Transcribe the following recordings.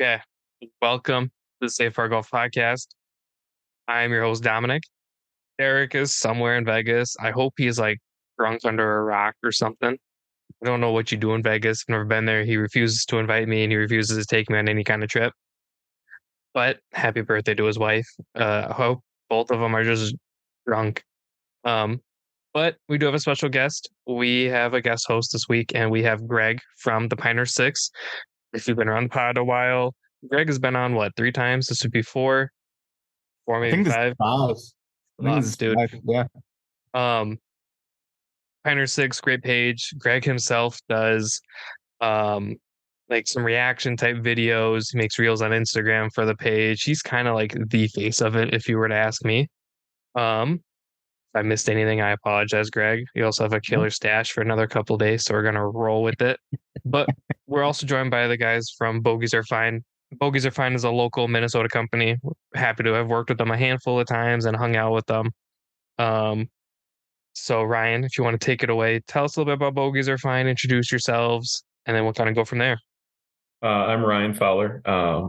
Okay, welcome to the Safe Harbor Golf Podcast. I'm your host, Dominic. Eric is somewhere in Vegas. I hope he's like drunk under a rock or something. I don't know what you do in Vegas. I've never been there. He refuses to invite me and he refuses to take me on any kind of trip. But happy birthday to his wife. I hope both of them are just drunk. Um, but we do have a special guest. We have a guest host this week, and we have Greg from the Pinehurst Six. If you've been around the pod a while, Greg has been on what, 3 times? This would be four, I maybe think this is five. five. I think this is Dude. five. Yeah. Um, Pioneer Six, great page. Greg himself does um like some reaction type videos. He makes reels on Instagram for the page. He's kind of like the face of it, if you were to ask me. If I missed anything, I apologize, Greg. You also have a killer stash for another couple days, so we're gonna roll with it. But we're also joined by the guys from Bogeys R Fine. Bogeys R Fine is a local Minnesota company. Happy to have worked with them a handful of times and hung out with them. So Ryan, if you want to take it away, tell us a little bit about Bogeys R Fine, introduce yourselves, and then we'll kind of go from there. I'm Ryan Fowler,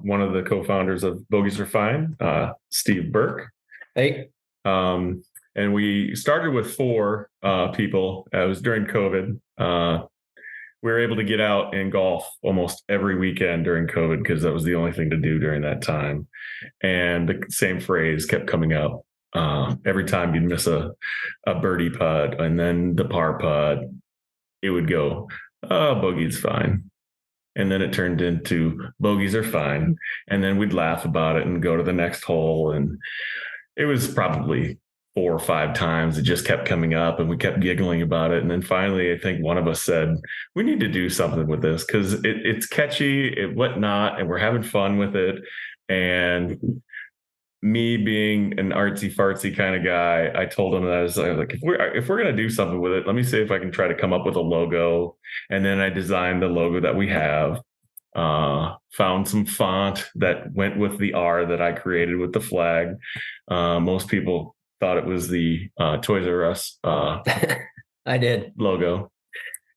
one of the co-founders of Bogeys R Fine, Steve Burke. Hey. And we started with four people. It was during COVID. We were able to get out and golf almost every weekend during COVID because that was the only thing to do during that time. And the same phrase kept coming up. Every time you'd miss a birdie putt and then the par putt, it would go, oh, bogey's fine. And then it turned into bogeys are fine. And then we'd laugh about it and go to the next hole. And it was probably 4 or 5 times. It just kept coming up and we kept giggling about it. And then finally, I think one of us said, we need to do something with this because it's catchy, whatnot, and we're having fun with it. And me being an artsy fartsy kind of guy, I told him that I was like, if we're going to do something with it, let me see if I can try to come up with a logo. And then I designed the logo that we have, found some font that went with the R that I created with the flag. Most people thought it was the Toys R Us I did logo.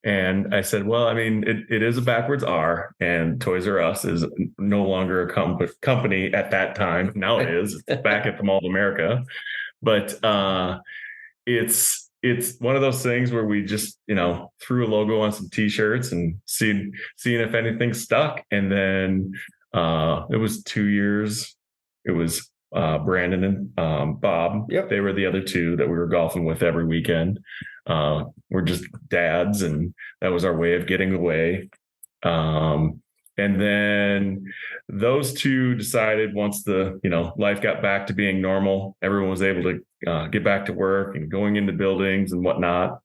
And I said, well, I mean, it is a backwards R, and Toys R Us is no longer a company at that time. Now it is. It's back at the Mall of America. But it's one of those things where we just, threw a logo on some T-shirts and seeing if anything stuck. And then it was 2 years. It was Brandon and Bob. Yep. They were the other two that we were golfing with every weekend. We're just dads, and that was our way of getting away. And then those two decided once the life got back to being normal, everyone was able to get back to work and going into buildings and whatnot.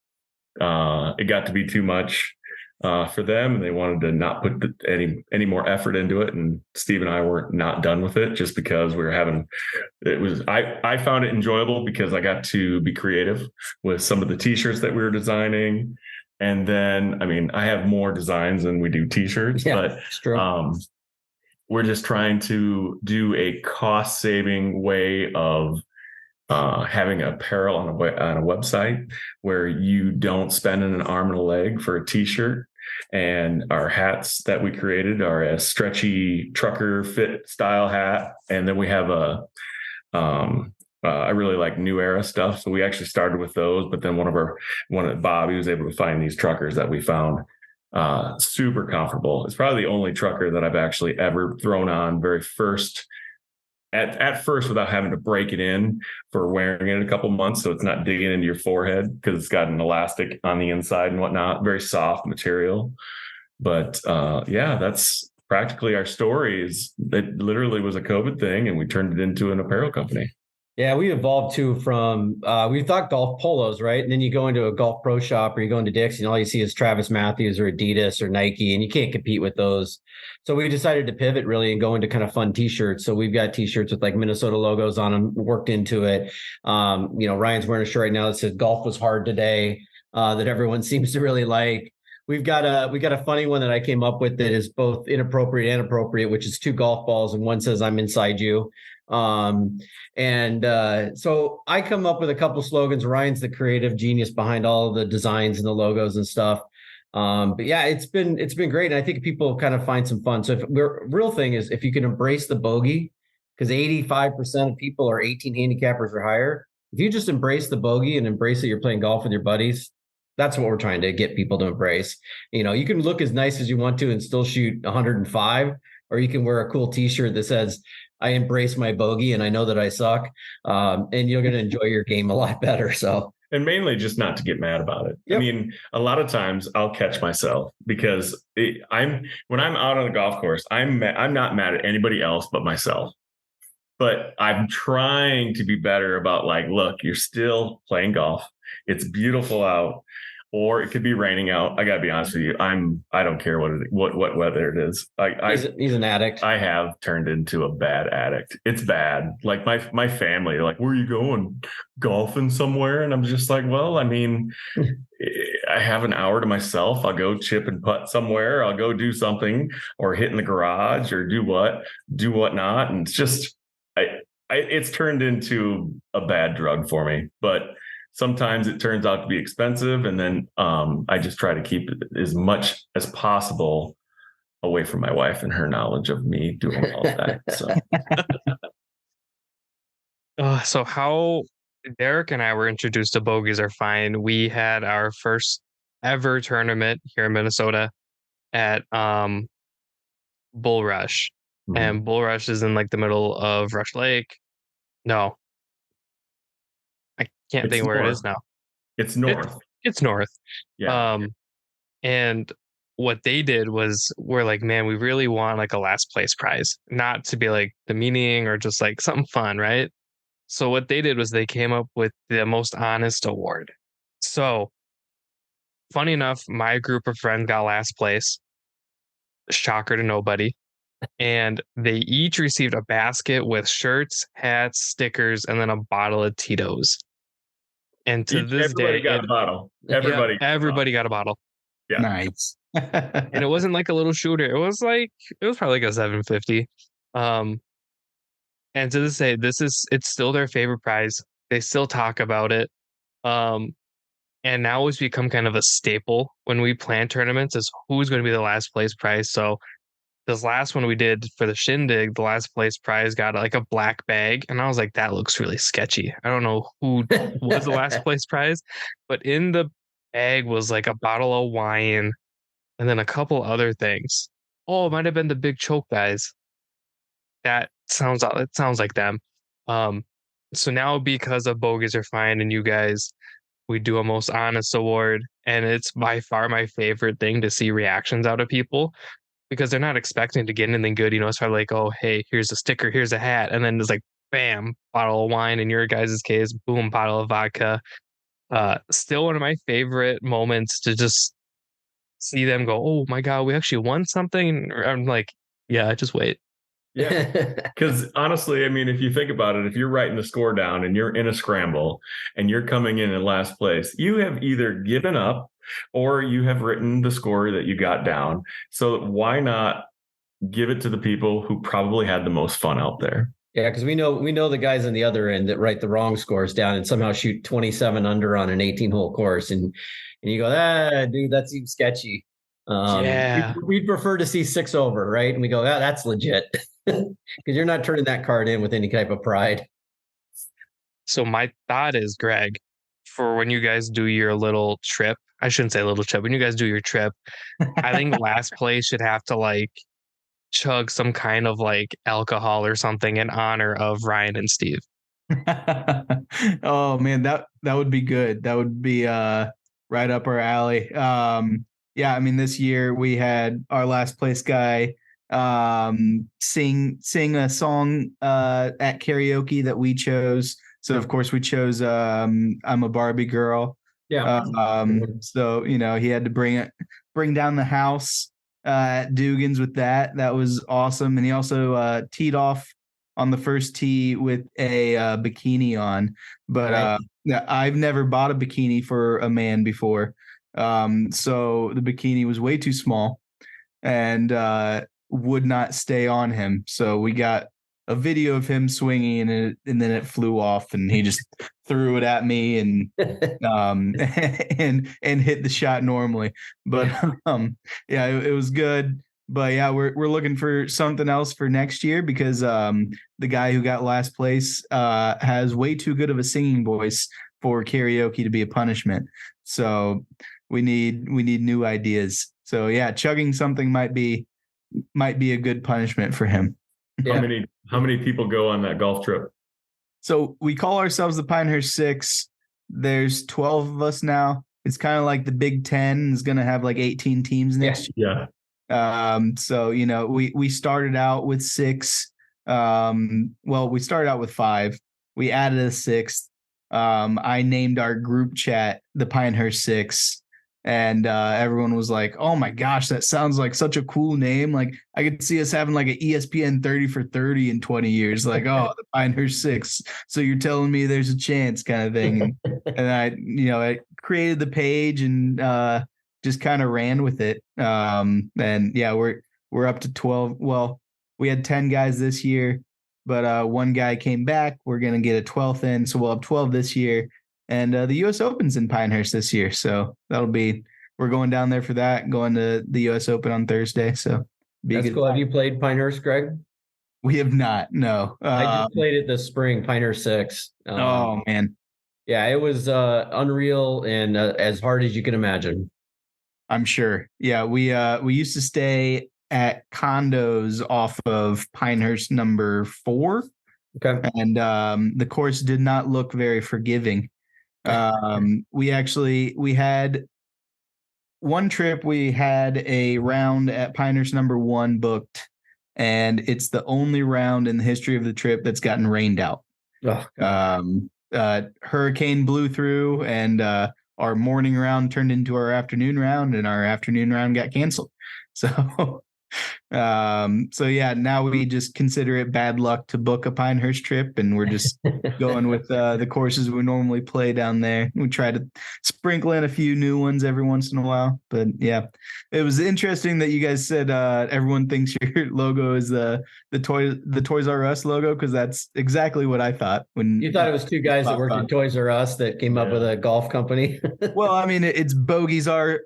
It got to be too much for them, and they wanted to not put any more effort into it. And Steve and I were not done with it just because we were having. I found it enjoyable because I got to be creative with some of the T-shirts that we were designing. And then, I mean, I have more designs than we do T-shirts, but we're just trying to do a cost-saving way of having apparel on a website where you don't spend an arm and a leg for a T-shirt. And our hats that we created are a stretchy trucker fit style hat. And then we have I really like New Era stuff. So we actually started with those, but then Bob, he was able to find these truckers that we found super comfortable. It's probably the only trucker that I've actually ever thrown on very first at first without having to break it in for wearing it a couple months. So it's not digging into your forehead because it's got an elastic on the inside and whatnot, very soft material. But that's practically our story. It literally was a COVID thing and we turned it into an apparel company. Yeah, we evolved too from we thought golf polos, right? And then you go into a golf pro shop or you go into Dick's and all you see is Travis Matthews or Adidas or Nike, and you can't compete with those. So we decided to pivot really and go into kind of fun T-shirts. So we've got T-shirts with like Minnesota logos on them, worked into it. Ryan's wearing a shirt right now that says "Golf was hard today," that everyone seems to really like. We got a funny one that I came up with that is both inappropriate and appropriate, which is 2 golf balls and one says "I'm inside you." So I come up with a couple slogans. Ryan's the creative genius behind all of the designs and the logos and stuff. But yeah, it's been great. And I think people kind of find some fun. So if we're real thing is if you can embrace the bogey, because 85% of people are 18 handicappers or higher. If you just embrace the bogey and embrace that you're playing golf with your buddies, that's what we're trying to get people to embrace. You can look as nice as you want to and still shoot 105, or you can wear a cool t-shirt that says, I embrace my bogey and I know that I suck. And you're going to enjoy your game a lot better. So, and mainly just not to get mad about it. Yep. I mean, a lot of times I'll catch myself because when I'm out on the golf course, I'm not mad at anybody else but myself. But I'm trying to be better about like, look, you're still playing golf. It's beautiful out, or it could be raining out. I gotta be honest with you. I don't care what weather it is. He's an addict. I have turned into a bad addict. It's bad. Like my family are like, where are you going? Golfing somewhere? And I'm just like, well, I mean, I have an hour to myself. I'll go chip and putt somewhere. I'll go do something or hit in the garage or do whatnot. And it's just, it's turned into a bad drug for me, but sometimes it turns out to be expensive. And then I just try to keep it as much as possible away from my wife and her knowledge of me doing all that. So how Derek and I were introduced to Bogeys R Fine. We had our first ever tournament here in Minnesota at Bull Rush. Mm-hmm. And Bull Rush is in like the middle of Rush Lake. No. I can't think where it is now. It's north. It's north. Yeah. And what they did was we're like, man, we really want like a last place prize, not to be like the meaning or just like something fun, right? So what they did was they came up with the most honest award. So funny enough, my group of friends got last place. Shocker to nobody. And they each received a basket with shirts, hats, stickers, and then a bottle of Tito's. And to this day, everybody got a bottle. Everybody got a bottle. Yeah, nice. And it wasn't like a little shooter. It was probably like a 750. And to this day, it's still their favorite prize. They still talk about it. And now it's become kind of a staple when we plan tournaments is who's going to be the last place prize. So this last one we did for the shindig, the last place prize got like a black bag. And I was like, that looks really sketchy. I don't know who was the last place prize, but in the bag was like a bottle of wine and then a couple other things. Oh, it might have been the Big Choke guys. It sounds like them. So now because of Bogeys R Fine and you guys, we do a most honest award. And it's by far my favorite thing to see reactions out of people. Because they're not expecting to get anything good, it's probably like, oh, hey, here's a sticker, here's a hat, and then there's like, bam, bottle of wine. In your guys' case, boom, bottle of vodka. Still one of my favorite moments to just see them go, oh my god, we actually won something. I'm like, yeah, just wait. Yeah, because honestly, I mean, if you think about it, if you're writing the score down and you're in a scramble and you're coming in last place, you have either given up or you have written the score that you got down. So why not give it to the people who probably had the most fun out there? Yeah, because we know the guys on the other end that write the wrong scores down and somehow shoot 27 under on an 18-hole course, and you go, dude, that seems sketchy. Yeah, we'd prefer to see 6 over, right? And we go, that's legit, because you're not turning that card in with any type of pride. So my thought is, Greg, for when you guys do your little trip, I shouldn't say little trip, when you guys do your trip, I think last place should have to like chug some kind of like alcohol or something in honor of Ryan and Steve. Oh man, that would be good. That would be right up our alley. Yeah, I mean, this year we had our last place guy sing a song at karaoke that we chose. So of course we chose I'm a Barbie Girl. Yeah. So he had to bring down the house at Dugan's with that. That was awesome. And he also teed off on the first tee with a bikini on. But I've never bought a bikini for a man before. So the bikini was way too small and would not stay on him. So we got a video of him swinging and then it flew off and he just threw it at me and and hit the shot normally. But yeah, it was good. But yeah, we're looking for something else for next year because the guy who got last place has way too good of a singing voice for karaoke to be a punishment. So we need new ideas. So yeah, chugging something might be a good punishment for him. How many people go on that golf trip? So we call ourselves the Pinehurst Six. There's 12 of us now. It's kind of like the Big Ten is going to have like 18 teams next year. Yeah. So we started out with 6. Well, we started out with 5. We added a 6th. I named our group chat the Pinehurst Six. And everyone was like, "Oh my gosh, that sounds like such a cool name! Like I could see us having like an ESPN 30 for 30 in 20 years. Like, oh, the Pinehurst Six. So you're telling me there's a chance, kind of thing." And I created the page and just kind of ran with it. And yeah, we're up to 12. Well, we had 10 guys this year, but one guy came back. We're gonna get a 12th in, so we'll have 12 this year. And the U.S. Open's in Pinehurst this year, so we're going down there for that. Going to the U.S. Open on Thursday, so that's cool. Have you played Pinehurst, Greg? We have not. No, I just played it this spring, Pinehurst 6. Oh man, yeah, it was unreal and as hard as you can imagine. I'm sure. Yeah, we used to stay at condos off of Pinehurst number 4. Okay, and the course did not look very forgiving. We had one trip, we had a round at Pinehurst number 1 booked, and it's the only round in the history of the trip that's gotten rained out. Hurricane blew through, and our morning round turned into our afternoon round, and our afternoon round got canceled. So so yeah, now we just consider it bad luck to book a Pinehurst trip, and we're just going with the courses we normally play down there. We try to sprinkle in a few new ones every once in a while, but yeah, it was interesting that you guys said everyone thinks your logo is the Toys R Us logo, because that's exactly what I thought when you thought it was 2 guys that worked at Toys R Us that came up with a golf company. Well, I mean, it's Bogeys R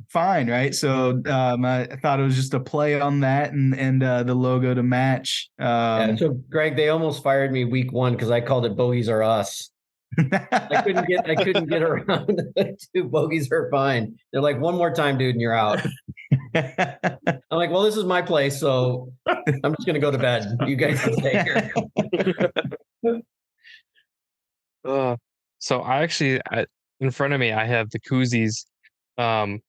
Fine, right? So I thought it was just a play on that and the logo to match. Yeah, so Greg, they almost fired me week 1 because I called it Bogeys R Us. I couldn't get around to Bogeys R Fine. They're like, "One more time, dude, and you're out." I'm like, "Well, this is my place, so I'm just gonna go to bed. You guys can stay here." So in front of me, I have the koozies, and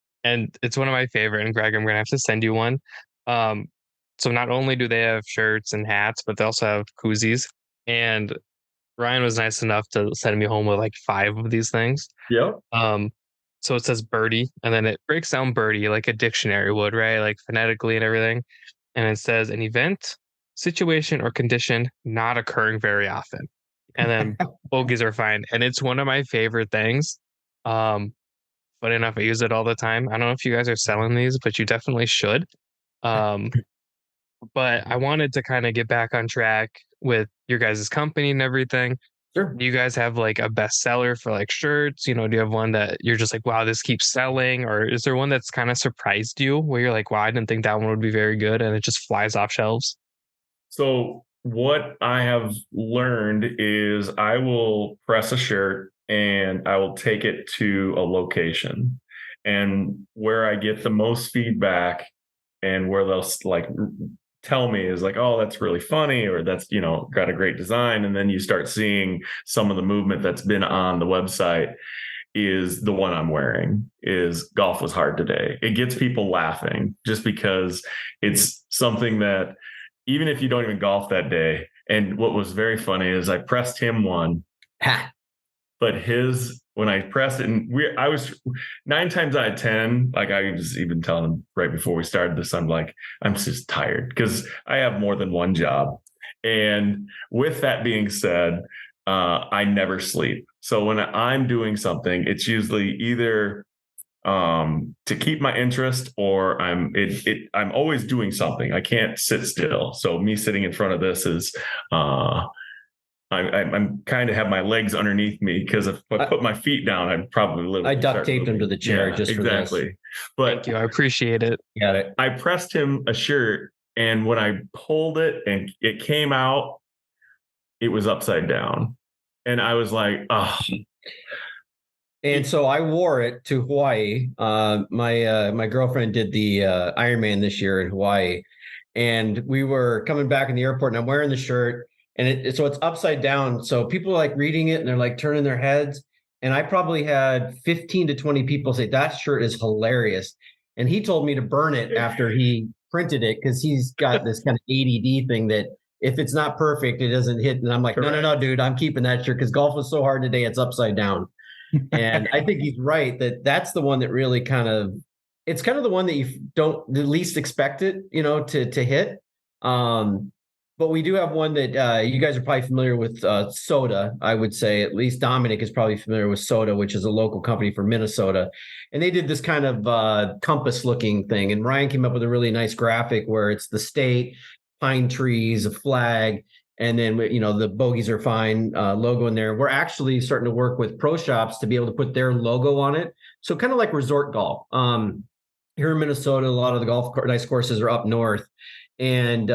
it's one of my favorite. And Greg, I'm gonna have to send you one. So not only do they have shirts and hats, but they also have koozies. And Ryan was nice enough to send me home with like 5 of these things. Yep. So it says birdie, and then it breaks down birdie like a dictionary would, right? Like phonetically and everything. And it says an event, situation, or condition not occurring very often. And then bogeys are fine. And it's one of my favorite things. Funny enough, I use it all the time. I don't know if you guys are selling these, but you definitely should. But I wanted to kind of get back on track with your guys' company and everything. Sure. Do you guys have like a bestseller for like shirts? Do you have one that you're just like, wow, this keeps selling? Or is there one that's kind of surprised you where you're like, wow, I didn't think that one would be very good, and it just flies off shelves? So what I have learned is I will press a shirt and I will take it to a location, and where I get the most feedback and where they'll like tell me is like, "Oh, that's really funny," or "That's, got a great design." And then you start seeing some of the movement that's been on the website is the one I'm wearing is "Golf was hard today." It gets people laughing just because it's something that even if you don't even golf that day. And what was very funny is I pressed him one, but when I pressed it, and I was 9 times out of 10, like I was even telling him right before we started this, I'm like, I'm just tired because I have more than one job. And with that being said, I never sleep. So when I'm doing something, it's usually either to keep my interest, or I'm always doing something. I can't sit still. So me sitting in front of this is I'm kind of have my legs underneath me because if I put my feet down, I'd probably literally I duct start taped him moving. to the chair just for this. exactly. But Thank you. I appreciate it. Got it. I pressed him a shirt, and when I pulled it and it came out, it was upside down, and I was like, oh. And so I wore it to Hawaii. My girlfriend did the Ironman this year in Hawaii, and we were coming back in the airport, and I'm wearing the shirt, and so it's upside down. So people are like reading it, and they're like turning their heads. And I probably had 15 to 20 people say that shirt is hilarious. And he told me to burn it after he printed it because he's got this kind of ADD thing that if it's not perfect, it doesn't hit. And I'm like, no, dude, I'm keeping that shirt because golf was so hard today. It's upside down. And I think he's right that that's the one that really it's kind of the one that you don't the least expect it, to hit. But we do have one that you guys are probably familiar with, Soda. I would say at least Dominic is probably familiar with Soda, which is a local company from Minnesota. And they did this kind of compass looking thing. And Ryan came up with a really nice graphic where it's the state, pine trees, a flag, and then, the Bogeys R Fine logo in there. We're actually starting to work with pro shops to be able to put their logo on it. So kind of like resort golf. Here in Minnesota, a lot of the nice courses are up north, and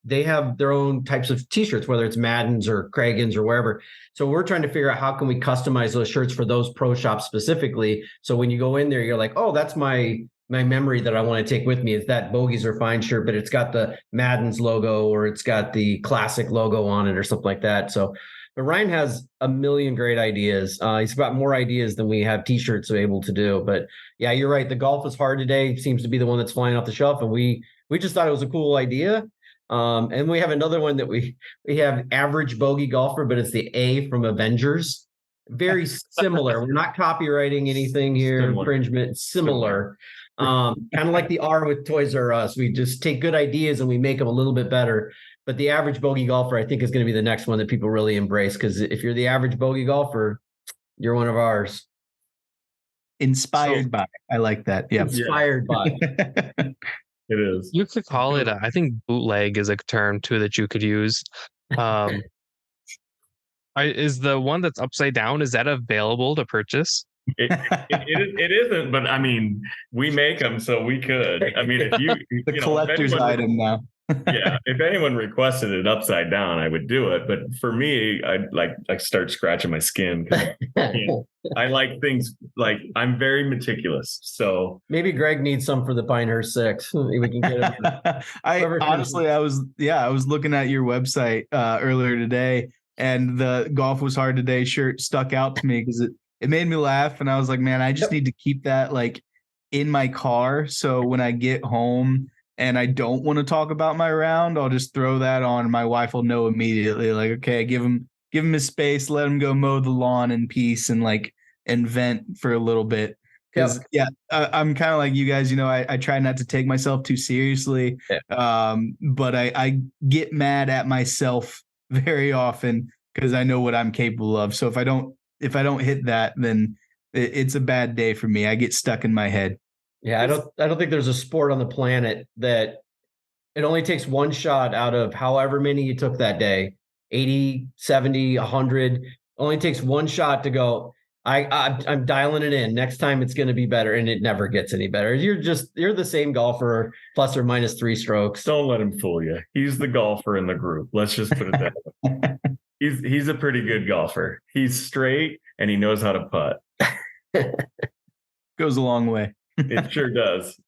they have their own types of T-shirts, whether it's Madden's or Craigen's or wherever. So we're trying to figure out how can we customize those shirts for those pro shops specifically. So when you go in there, you're like, oh, that's my memory that I want to take with me is that Bogeys R Fine shirt, but it's got the Madden's logo or it's got the classic logo on it or something like that. So, but Ryan has a million great ideas. He's got more ideas than we have T-shirts able to do. But yeah, you're right. The golf is hard today. It seems to be the one that's flying off the shelf, and we just thought it was a cool idea. And we have another one that we have average bogey golfer, but it's the A from Avengers. Very similar. We're not copywriting anything here, infringement. Similar. Kind of like the R with Toys R Us. We just take good ideas and we make them a little bit better. But the average bogey golfer, I think, is going to be the next one that people really embrace, because if you're the average bogey golfer, you're one of ours. Inspired by. I like that. Yeah. Inspired by. It is. You could call it, I think bootleg is a term too that you could use. Is the one that's upside down, is that available to purchase? It isn't, but I mean, we make them, so we could. I mean, if the collector's item now. Yeah, if anyone requested it upside down, I would do it. But for me, I start scratching my skin because I like things like I'm very meticulous. So maybe Greg needs some for the Pinehurst 6. We can get him. I was looking at your website earlier today, and the Golf Was Hard Today shirt stuck out to me because it made me laugh, and I was like, man, I just need to keep that like in my car, so when I get home and I don't want to talk about my round, I'll just throw that on. My wife will know immediately, like, okay, give him his space, let him go mow the lawn in peace and vent for a little bit. Because I'm kind of like you guys, I try not to take myself too seriously, but I get mad at myself very often because I know what I'm capable of. So if I don't hit that, then it's a bad day for me. I get stuck in my head. Yeah, I don't think there's a sport on the planet that it only takes one shot out of however many you took that day, 80, 70, 100. Only takes one shot to go, I'm dialing it in. Next time it's going to be better, and it never gets any better. You're the same golfer, plus or minus 3 strokes. Don't let him fool you. He's the golfer in the group. Let's just put it that way. He's a pretty good golfer. He's straight and he knows how to putt. Goes a long way. It sure does.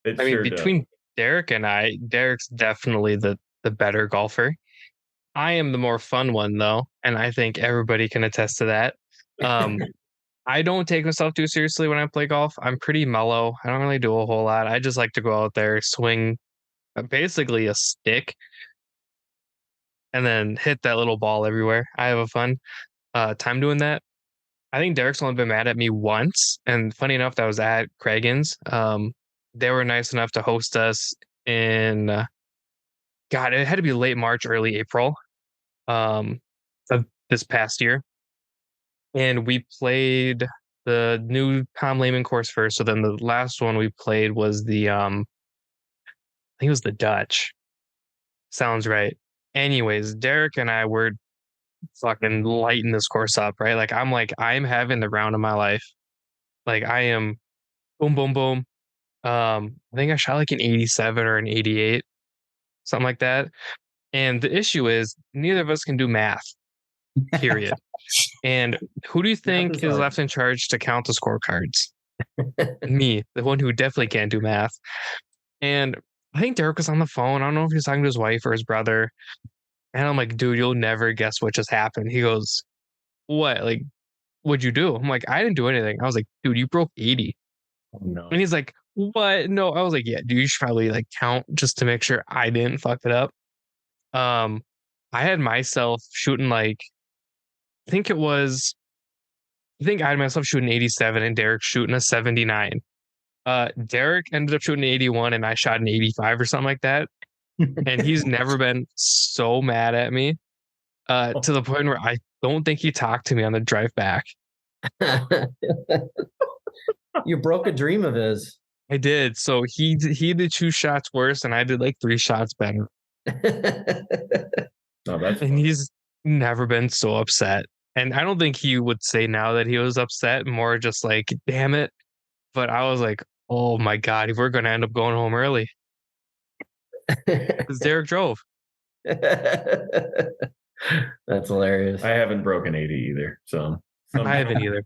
Between Derek and I, Derek's definitely the better golfer. I am the more fun one, though, and I think everybody can attest to that. I don't take myself too seriously when I play golf. I'm pretty mellow. I don't really do a whole lot. I just like to go out there, swing basically a stick, and then hit that little ball everywhere. I have a fun time doing that. I think Derek's only been mad at me once, and funny enough, that was at Craigen's. They were nice enough to host us in, it had to be late March, early April of this past year. And we played the new Tom Lehman course first. So then the last one we played was the, I think it was the Dutch. Sounds right. Anyways, Derek and I were fucking lighten this course up, right? I'm having the round of my life. Like I am boom, boom, boom. I think I shot like an 87 or an 88, something like that. And the issue is neither of us can do math, period. And who do you think is left in charge to count the scorecards? Me, the one who definitely can't do math. And I think Derek was on the phone. I don't know if he was talking to his wife or his brother. And I'm like, dude, you'll never guess what just happened. He goes, what? Like, what'd you do? I'm like, I didn't do anything. I was like, dude, you broke 80. Oh, no. And he's like, what? No. I was like, yeah, dude, you should probably like count just to make sure I didn't fuck it up. I had myself shooting like, I think I had myself shooting 87 and Derek shooting a 79. Derek ended up shooting 81 and I shot an 85 or something like that. And he's never been so mad at me to the point where I don't think he talked to me on the drive back. You broke a dream of his. I did. So he did 2 shots worse and I did like 3 shots better. No, that's And he's never been so upset. And I don't think he would say now that he was upset, more just like, damn it. But I was like, oh my God, we're going to end up going home early. Because Derek drove. That's hilarious. I haven't broken 80 either. So I haven't either.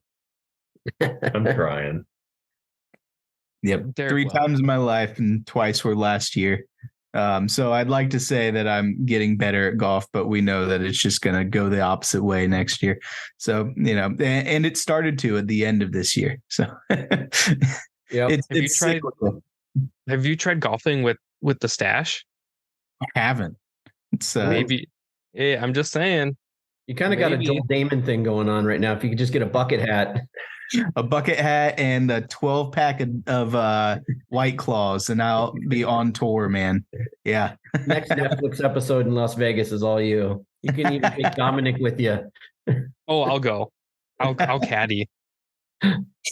I'm trying. Yep. Derek 3 will. times in my life and twice were last year. So I'd like to say that I'm getting better at golf, but we know that it's just going to go the opposite way next year. So, and it started to at the end of this year. So Yep. Have you tried golfing with the stash? I haven't. It's Maybe. Yeah, I'm just saying. You kind of got a Joel Damon thing going on right now. If you could just get a bucket hat. a bucket hat and a 12-pack of White Claws, and I'll be on tour, man. Yeah. Next Netflix episode in Las Vegas is all you. You can even take Dominic with you. Oh, I'll go. I'll caddy.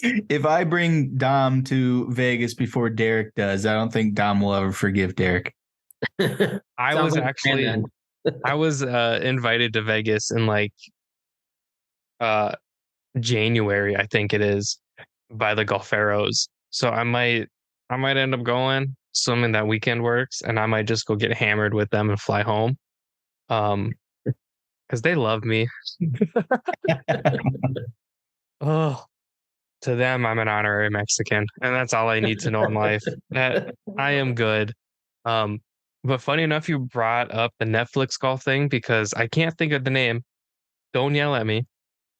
If I bring Dom to Vegas before Derek does, I don't think Dom will ever forgive Derek. I was invited to Vegas in like January, I think it is, by the Golferos. So I might end up going, assuming that weekend works, and I might just go get hammered with them and fly home. Because they love me. Oh, to them, I'm an honorary Mexican, and that's all I need to know in life. That I am good. But funny enough, you brought up the Netflix golf thing because I can't think of the name. Don't yell at me.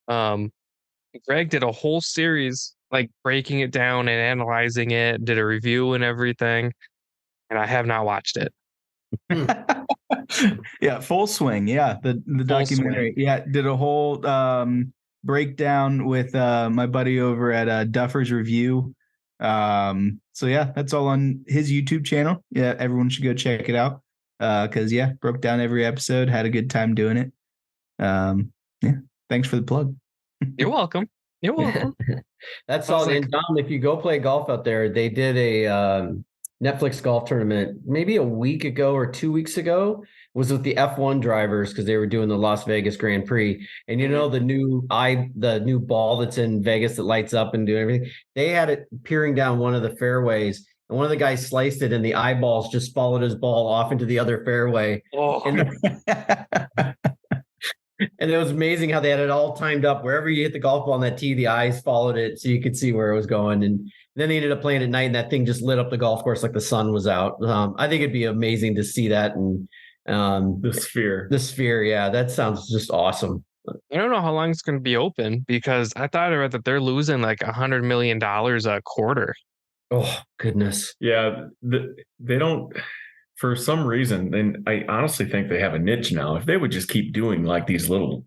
Greg did a whole series, like breaking it down and analyzing it, did a review and everything, and I have not watched it. Yeah, Full Swing. Yeah, the documentary. Swing. Yeah, did a whole breakdown with my buddy over at Duffer's Review. So yeah, that's all on his YouTube channel. Yeah, everyone should go check it out. Because broke down every episode, had a good time doing it. Yeah, thanks for the plug. You're welcome. You're welcome. That's all. And Dom, if you go play golf out there, they did a Netflix golf tournament maybe a week ago or 2 weeks ago. It was with the F1 drivers because they were doing the Las Vegas Grand Prix. And the new ball that's in Vegas that lights up and do everything. They had it peering down one of the fairways, and one of the guys sliced it, and the eyeballs just followed his ball off into the other fairway. Oh. And it was amazing how they had it all timed up. Wherever you hit the golf ball on that tee, the eyes followed it so you could see where it was going. And then they ended up playing at night, and that thing just lit up the golf course like the sun was out. I think it'd be amazing to see that. And the sphere. Yeah, that sounds just awesome. I don't know how long it's going to be open because I thought I read that they're losing like $100 million a quarter. Oh, goodness. Yeah, they don't. For some reason, and I honestly think they have a niche now. If they would just keep doing like these little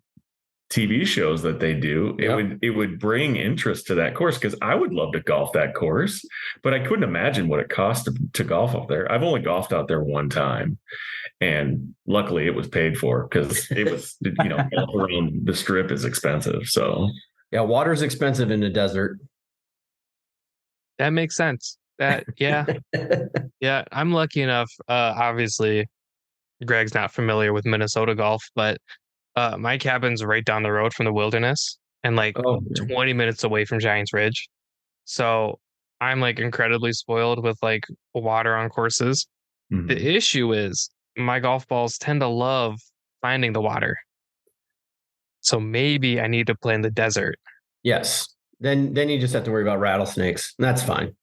TV shows that they do, it would bring interest to that course, because I would love to golf that course, but I couldn't imagine what it costs to golf up there. I've only golfed out there one time, and luckily it was paid for because it was, golf around the strip is expensive. So yeah, water's expensive in the desert. That makes sense. Yeah, I'm lucky enough. Obviously, Greg's not familiar with Minnesota golf, but My cabin's right down the road from the wilderness and like Oh, 20 minutes away from Giants Ridge. So I'm like incredibly spoiled with like water on courses. Mhm. The issue is my golf balls tend to love finding the water. So maybe I need to play in the desert. yes. Then you just have to worry about rattlesnakes. That's fine.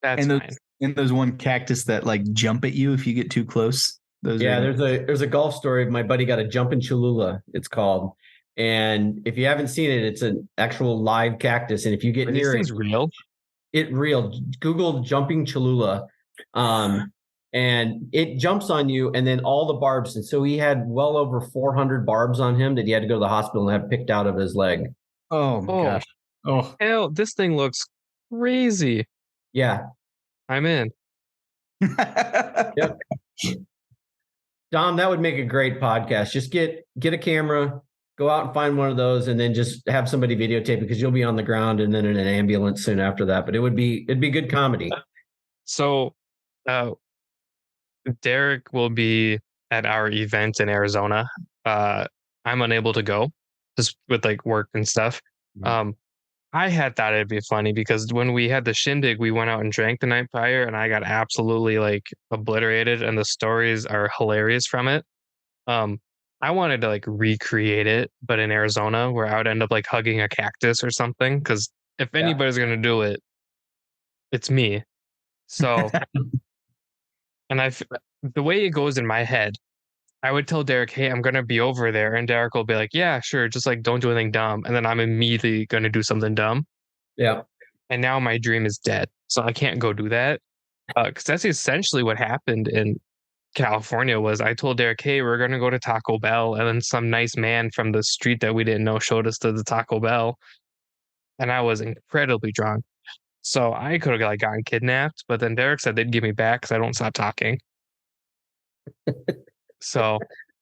That's and those fine. and there's one cactus that like jump at you if you get too close. Those Yeah, are there's a golf story. My buddy got a jumping Cholula, it's called. And if you haven't seen it, it's an actual live cactus. And if you get Are these near it, things real? it real. Google jumping Cholula. And it jumps on you and then all the barbs. And so he had well over 400 barbs on him that he had to go to the hospital and have picked out of his leg. oh my Oh. gosh. Oh, Hell, this thing looks crazy. Yeah. I'm in. Yep. Dom, that would make a great podcast. Just get a camera, go out and find one of those, and then just have somebody videotape it because you'll be on the ground and then in an ambulance soon after that. But it'd be good comedy. So, Derek will be at our event in Arizona. I'm unable to go just with like work and stuff. I had thought it'd be funny because when we had the shindig, we went out and drank the night prior, and I got absolutely like obliterated, and the stories are hilarious from it. I wanted to like recreate it, but in Arizona, where I would end up like hugging a cactus or something. Because if anybody's gonna do it, it's me. So, and the way it goes in my head, I would tell Derek, "Hey, I'm gonna be over there," and Derek will be like, "Yeah, sure, just like don't do anything dumb," and then I'm immediately gonna do something dumb. Yeah. And now my dream is dead, so I can't go do that. Because that's essentially what happened in California. Was I told Derek, "Hey, we're gonna go to Taco Bell," and then some nice man from the street that we didn't know showed us to the Taco Bell, and I was incredibly drunk. So I could have like gotten kidnapped, but then Derek said they'd give me back because I don't stop talking. So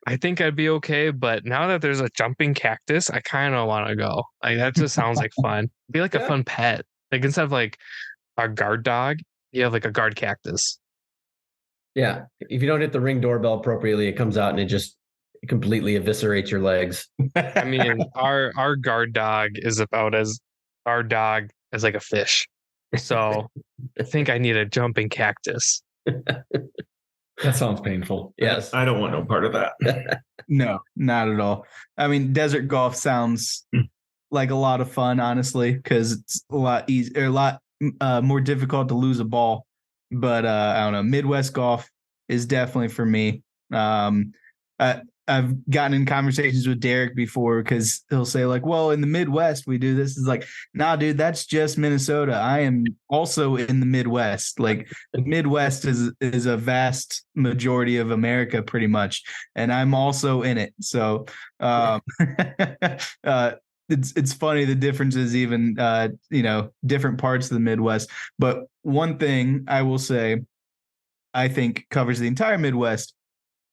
I think I'd be okay. But now that there's a jumping cactus, I kind of want to go. Like that just sounds like fun. Be like a fun pet. Like instead of like a guard dog, you have like a guard cactus. Yeah. If you don't hit the Ring doorbell appropriately, it comes out and it completely eviscerates your legs. I mean, our guard dog is about as our dog as like a fish. So I think I need a jumping cactus. That sounds painful. Yes. I don't want no part of that. no, not at all. I mean, desert golf sounds like a lot of fun, honestly, because it's a lot easier, a lot more difficult to lose a ball. But I don't know. Midwest golf is definitely for me. I've gotten in conversations with Derek before because he'll say like, well, in the Midwest, we do this. It's like, nah, dude, that's just Minnesota. I am also in the Midwest. Like the Midwest is a vast majority of America pretty much. And I'm also in it. So it's funny the differences even, different parts of the Midwest. But one thing I will say, I think covers the entire Midwest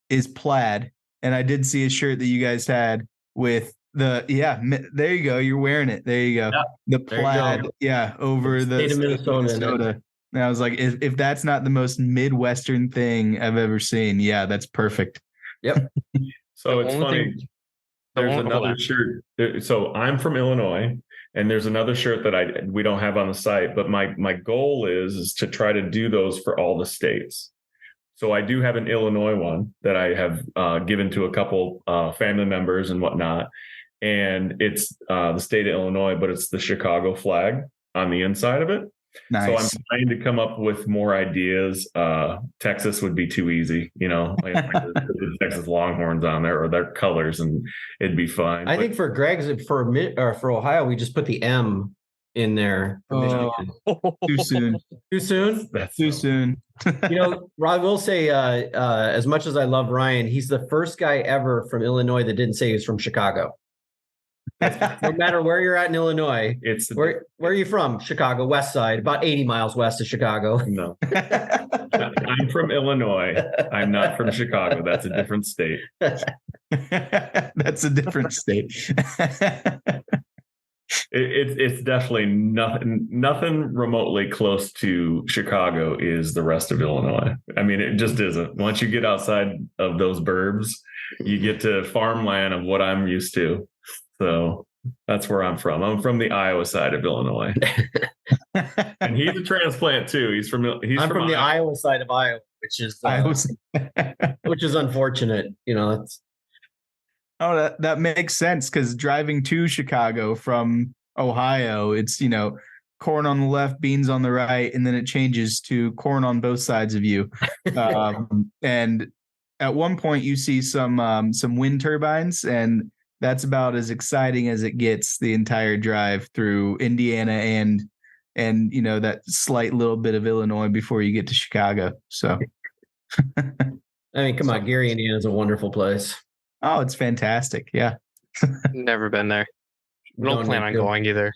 is plaid. And I did see a shirt that you guys had with there you go. You're wearing it. There you go. Yeah, the plaid. Over the state of Minnesota. And I was like, if that's not the most Midwestern thing I've ever seen, yeah, that's perfect. Yep. So it's funny. There's another shirt. So I'm from Illinois, and there's another shirt that we don't have on the site, but my goal is to try to do those for all the states. So I do have an Illinois one that I have given to a couple family members and whatnot. And it's the state of Illinois, but it's the Chicago flag on the inside of it. Nice. So I'm trying to come up with more ideas. Texas would be too easy, like the Texas Longhorns on there or their colors, and it'd be fine. I think for Greg's, for Ohio, we just put the M in there. Too soon. Too soon? That's too soon. I will say, as much as I love Ryan, he's the first guy ever from Illinois that didn't say he was from Chicago. No matter where you're at in Illinois, where are you from? Chicago, West Side, about 80 miles west of Chicago. No, I'm from Illinois. I'm not from Chicago. That's a different state. That's a different state. It's definitely nothing remotely close to Chicago is the rest of Illinois. I mean, it just isn't. Once you get outside of those burbs, you get to farmland of what I'm used to. So that's where I'm from. I'm from the Iowa side of Illinois. And he's a transplant too. I'm from the Iowa side of Iowa, which is which is unfortunate. It's that makes sense, because driving to Chicago from Ohio, it's corn on the left, beans on the right, and then it changes to corn on both sides of you. And at one point, you see some wind turbines, and that's about as exciting as it gets the entire drive through Indiana and that slight little bit of Illinois before you get to Chicago. So, come on, Gary, Indiana is a wonderful place. Oh, it's fantastic. Yeah. Never been there. Don't plan on going either.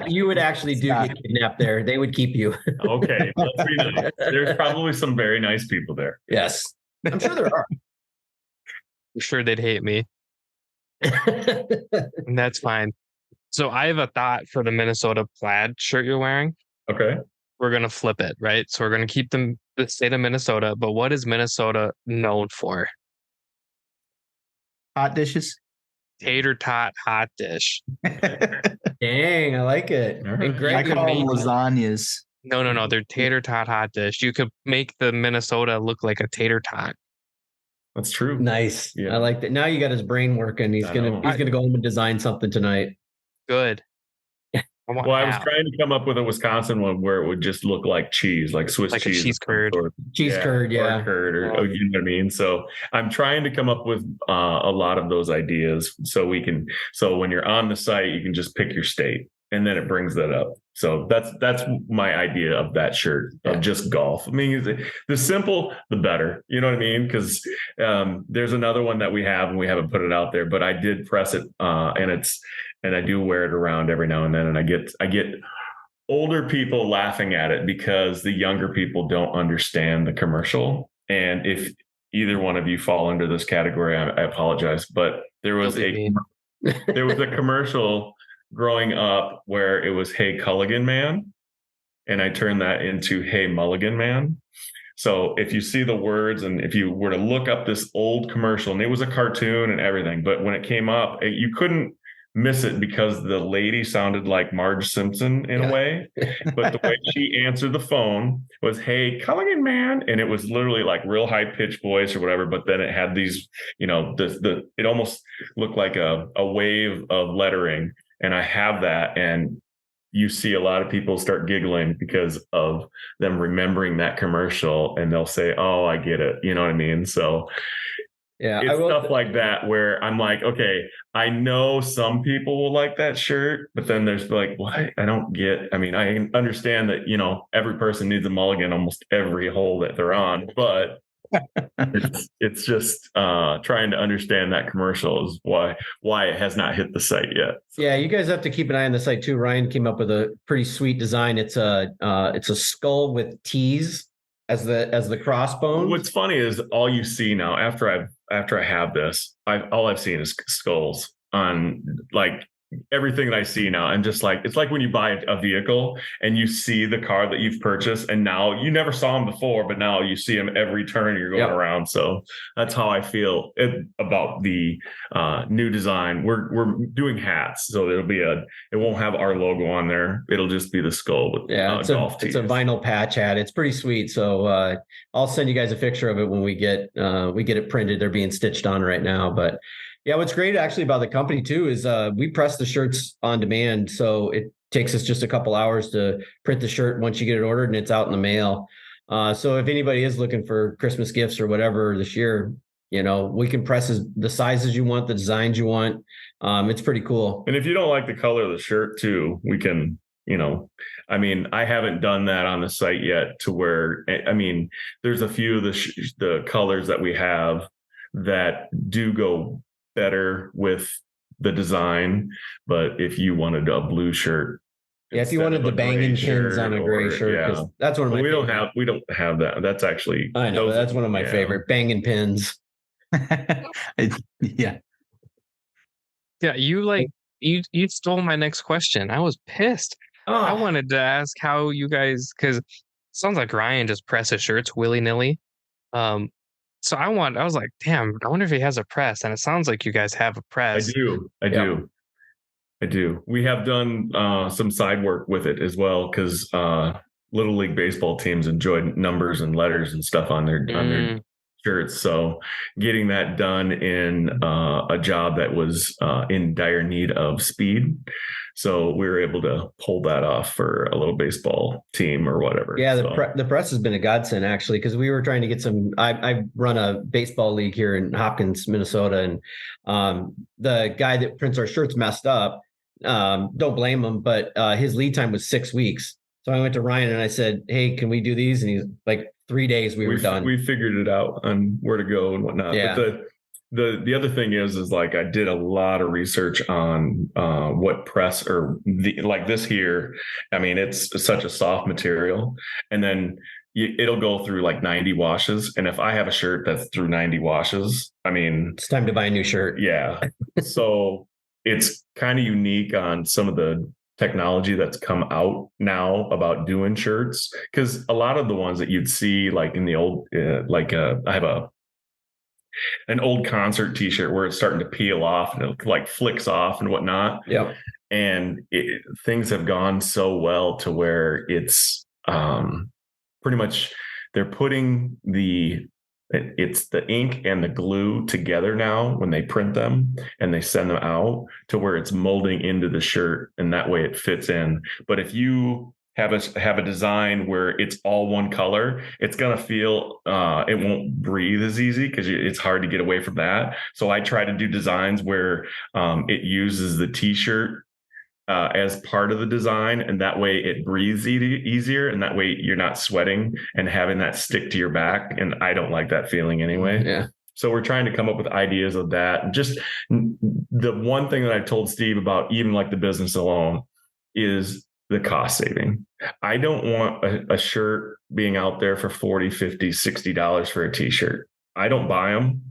You would actually get kidnapped there. They would keep you. Okay. Let's be nice. There's probably some very nice people there. Yes. I'm sure there are. I'm sure they'd hate me. And that's fine. So I have a thought for the Minnesota plaid shirt you're wearing. Okay. We're going to flip it, right? So we're going to keep the state of Minnesota, but what is Minnesota known for? Hot dishes. Tater tot hot dish. Dang, I like it. Right. And Greg, I call them lasagnas. No. They're tater tot hot dish. You could make the Minnesota look like a tater tot. That's true. Nice. Yeah. I like that. Now you got his brain working. He's gonna go home and design something tonight. Good. Well, I was trying to come up with a Wisconsin one where it would just look like cheese, like Swiss like cheese. A cheese curd. Cheese curd, yeah. Or curd, or you know what I mean? So I'm trying to come up with a lot of those ideas so when you're on the site, you can just pick your state and then it brings that up. So that's my idea of that shirt, of just golf. I mean, the simple, the better, you know what I mean? Because there's another one that we have and we haven't put it out there, but I did press it and I do wear it around every now and then. And I get older people laughing at it because the younger people don't understand the commercial. And if either one of you fall under this category, I apologize. But there was a commercial growing up where it was "Hey Culligan Man," and I turned that into "Hey Mulligan Man." So if you see the words, and if you were to look up this old commercial, and it was a cartoon and everything, but when it came up, you couldn't miss it because the lady sounded like Marge Simpson in a way, but the way she answered the phone was "Hey Culligan Man," and it was literally like real high pitched voice or whatever. But then it had these, it almost looked like a wave of lettering, and I have that, and you see a lot of people start giggling because of them remembering that commercial, and they'll say, "Oh, I get it," you know what I mean? So. Yeah, it's stuff like that where I'm like, okay, I know some people will like that shirt, but then there's like, what? I don't get. I mean, I understand that, every person needs a mulligan almost every hole that they're on, but it's just trying to understand that commercial is why it has not hit the site yet. So. Yeah, you guys have to keep an eye on the site too. Ryan came up with a pretty sweet design. It's a skull with T's as the crossbones. What's funny is all you see now after I have this, all I've seen is skulls on like everything that I see now. And just like, it's like when you buy a vehicle and you see the car that you've purchased, and now you never saw them before, but now you see them every turn you're going around. So that's how I feel about the new design. We're doing hats, so it won't have our logo on there. It'll just be the skull with golf tees. It's a vinyl patch hat. It's pretty sweet. So I'll send you guys a picture of it when we get it printed. They're being stitched on right now, but yeah, what's great actually about the company too is we press the shirts on demand. So it takes us just a couple hours to print the shirt once you get it ordered, and it's out in the mail. So if anybody is looking for Christmas gifts or whatever this year, we can press the sizes you want, the designs you want. It's pretty cool. And if you don't like the color of the shirt too, we can, I haven't done that on the site yet to where, there's a few of the colors that we have that do go better with the design, but if you wanted a blue shirt, if you wanted the banging pins on a gray shirt, that's one of my. We don't have that. That's actually, I know, that's one of my favorite banging pins. Yeah. You stole my next question. I was pissed. I wanted to ask how you guys, because it sounds like Ryan just presses shirts willy nilly. So I was like, damn, I wonder if he has a press. And it sounds like you guys have a I press. do. I do. I do. We have done some side work with it as well because Little League baseball teams enjoyed numbers and letters and stuff on their shirts. So getting that done in a job that was in dire need of speed. So we were able to pull that off for a little baseball team or whatever. Yeah, So, the press has been a godsend actually, because we were trying to get some. I run a baseball league here in Hopkins, Minnesota, and the guy that prints our shirts messed up. Don't blame him, but his lead time was 6 weeks. So I went to Ryan and I said, "Hey, can we do these?" And he's like, 3 days we were done. We figured it out on where to go and whatnot. Yeah. But the other thing is like I did a lot of research on what press or like this here. I mean, it's such a soft material, and then it'll go through like 90 washes. And if I have a shirt that's through 90 washes, I mean, it's time to buy a new shirt. Yeah. So it's kind of unique on some of the technology that's come out now about doing shirts, because a lot of the ones that you'd see like in the old I have an old concert t-shirt where it's starting to peel off and it like flicks off and whatnot. Yeah. And things have gone so well to where it's pretty much they're putting it's the ink and the glue together now when they print them and they send them out to where it's molding into the shirt, and that way it fits in. But if you have a design where it's all one color, it's going to feel it won't breathe as easy because it's hard to get away from that. So I try to do designs where it uses the t-shirt as part of the design, and that way it breathes easier, and that way you're not sweating and having that stick to your back, and I don't like that feeling anyway. Yeah. So we're trying to come up with ideas of that. Just the one thing that I told Steve about even like the business alone is the cost saving. I don't want a shirt being out there for $40, $50, $60 for a t-shirt. I don't buy them.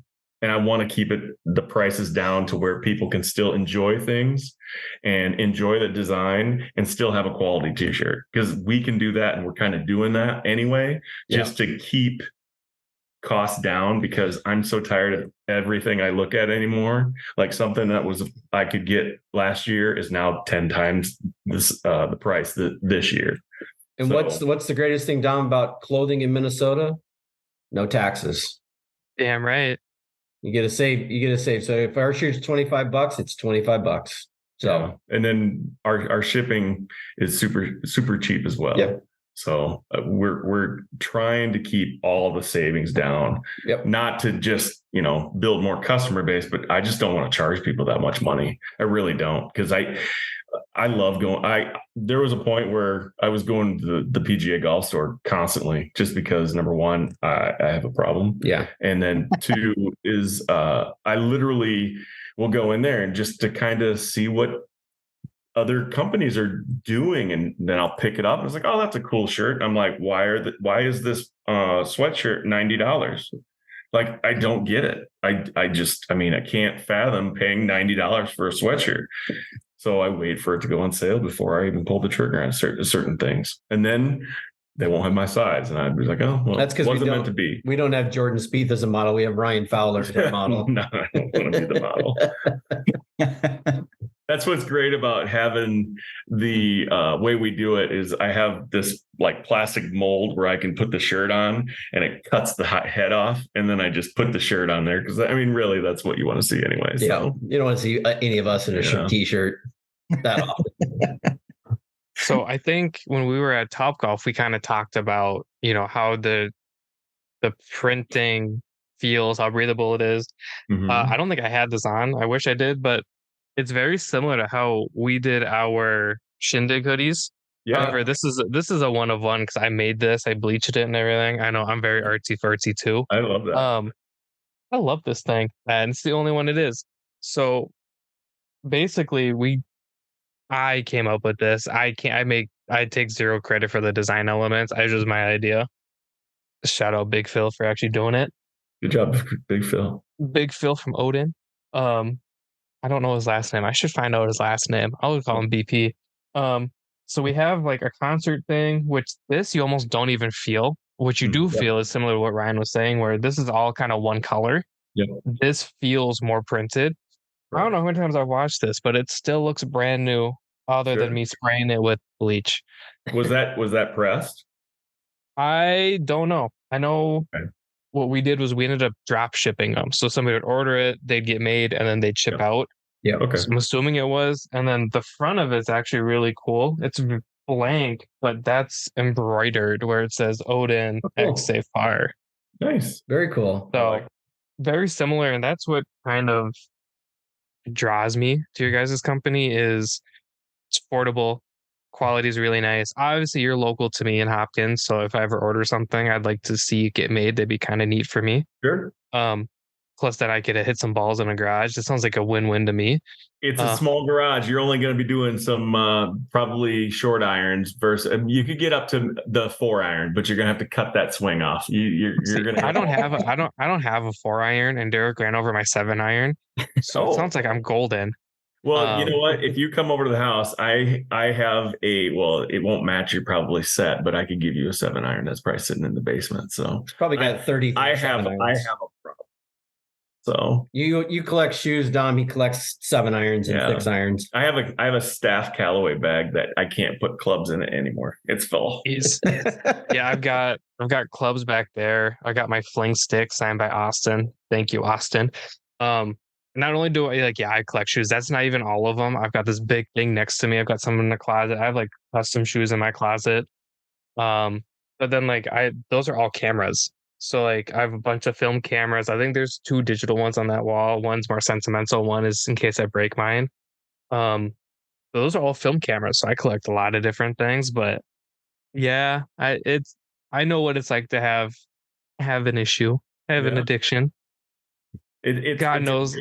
And I want to keep the prices down to where people can still enjoy things and enjoy the design and still have a quality t-shirt, because we can do that. And we're kind of doing that anyway, just to keep costs down, because I'm so tired of everything I look at anymore. Like something that was I could get last year is now 10 times the price this year. And so, what's the greatest thing, Dom, about clothing in Minnesota? No taxes. Damn right. You get to save. So if our shirt's $25, it's $25. So, and then our shipping is super cheap as well. Yep. So we're trying to keep all the savings down, not to just, build more customer base, but I just don't want to charge people that much money. I really don't. Cause I love going. There was a point where I was going to the PGA golf store constantly, just because number one, I have a problem. Yeah. And then two is I literally will go in there and just to kind of see what other companies are doing, and then I'll pick it up. And it's like, oh, that's a cool shirt. I'm like, why is this sweatshirt $90? Like, I don't get it. I can't fathom paying $90 for a sweatshirt. So I wait for it to go on sale before I even pull the trigger on certain things. And then they won't have my size. And I'd be like, oh, well, that's because it wasn't meant to be. We don't have Jordan Spieth as a model. We have Ryan Fowler as a model. No, I don't want to be the model. That's what's great about having the way we do it is I have this like plastic mold where I can put the shirt on and it cuts the head off. And then I just put the shirt on there. Cause really that's what you want to see anyway. So. Yeah. You don't want to see any of us in a t-shirt that often. So I think when we were at Topgolf, we kind of talked about, how the printing feels, how breathable it is. Mm-hmm. I don't think I had this on. I wish I did, but it's very similar to how we did our Shindig hoodies. Yeah. However, this is a one of one because I made this, I bleached it and everything. I know I'm very artsy fartsy too. I love that. I love this thing, and it's the only one it is. So basically, I came up with this. I take zero credit for the design elements. I just my idea. Shout out Big Phil for actually doing it. Good job, Big Phil. Big Phil from Odin. I don't know his last name. I should find out his last name. I'll call him BP. So we have like a concert thing, which this you almost don't even feel. what you do feel is similar to what Ryan was saying, where this is all kind of one color. Yep. This feels more printed. I don't know how many times I've watched this, but it still looks brand new, other than me spraying it with bleach. Was that pressed? I don't know. I know what we did was we ended up drop shipping them. So somebody would order it, they'd get made, and then they'd ship out. Yeah. Okay. So I'm assuming it was. And then the front of it's actually really cool. It's blank, but that's embroidered where it says Odin X Safe Fire. Nice. Very cool. So very similar. And that's what kind of draws me to your guys' company is it's affordable. Quality is really nice. Obviously, you're local to me in Hopkins. So if I ever order something, I'd like to see it get made. That'd be kind of neat for me. Sure. Plus that I could hit some balls in a garage. That sounds like a win-win to me. It's a small garage. You're only going to be doing some probably short irons versus you could get up to the 4-iron, but you're going to have to cut that swing off. You're going to. I don't have a 4-iron, and Derek ran over my 7-iron. So it sounds like I'm golden. Well, you know what? If you come over to the house, I have it won't match your probably set, but I could give you a 7-iron that's probably sitting in the basement. So it's probably got 30. I have a problem. So you collect shoes, Dom. He collects 7-irons and 6-irons. I have a staff Callaway bag that I can't put clubs in it anymore. It's full. Yeah, I've got clubs back there. I got my fling stick signed by Austin. Thank you, Austin. Not only do I collect shoes. That's not even all of them. I've got this big thing next to me. I've got some in the closet. I have like custom shoes in my closet. But then those are all cameras. So like I have a bunch of film cameras. I think there's 2 digital ones on that wall. One's more sentimental. One is in case I break mine. Those are all film cameras. So I collect a lot of different things. But yeah, I know what it's like to have an issue, have an addiction. God knows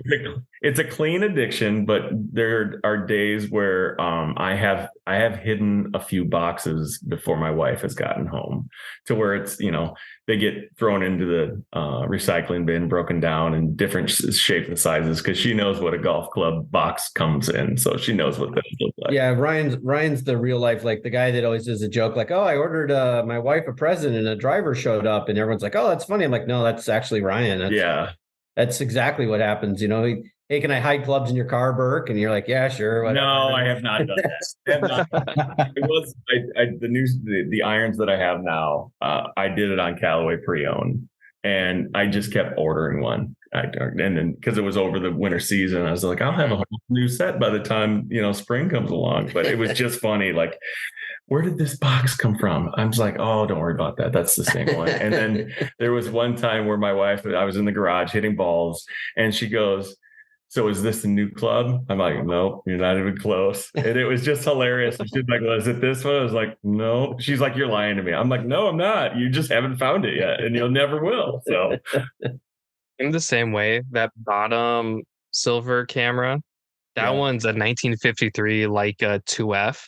it's a clean addiction, but there are days where I have hidden a few boxes before my wife has gotten home, to where it's they get thrown into the recycling bin, broken down in different shapes and sizes, because she knows what a golf club box comes in, so she knows what those look like. Yeah, Ryan's the real life, like the guy that always does a joke like, oh, I ordered my wife a present and a driver showed up, and everyone's like, oh, that's funny. I'm like, no, that's actually Ryan. That's exactly what happens. Hey, can I hide clubs in your car, Burke? And you're like, yeah, sure. Whatever. No, I have not done that. It was the irons that I have now. I did it on Callaway pre-owned, and I just kept ordering one. And then because it was over the winter season, I was like, I'll have a new set by the time spring comes along. But it was just funny, like, where did this box come from? I was like, oh, don't worry about that. That's the same one. And then there was one time where my wife, I was in the garage hitting balls, and she goes, so is this a new club? I'm like, nope, you're not even close. And it was just hilarious. She's like, well, is it this one? I was like, no. She's like, you're lying to me. I'm like, no, I'm not. You just haven't found it yet, and you'll never will. So in the same way, that bottom silver camera, that one's a 1953 Leica 2F.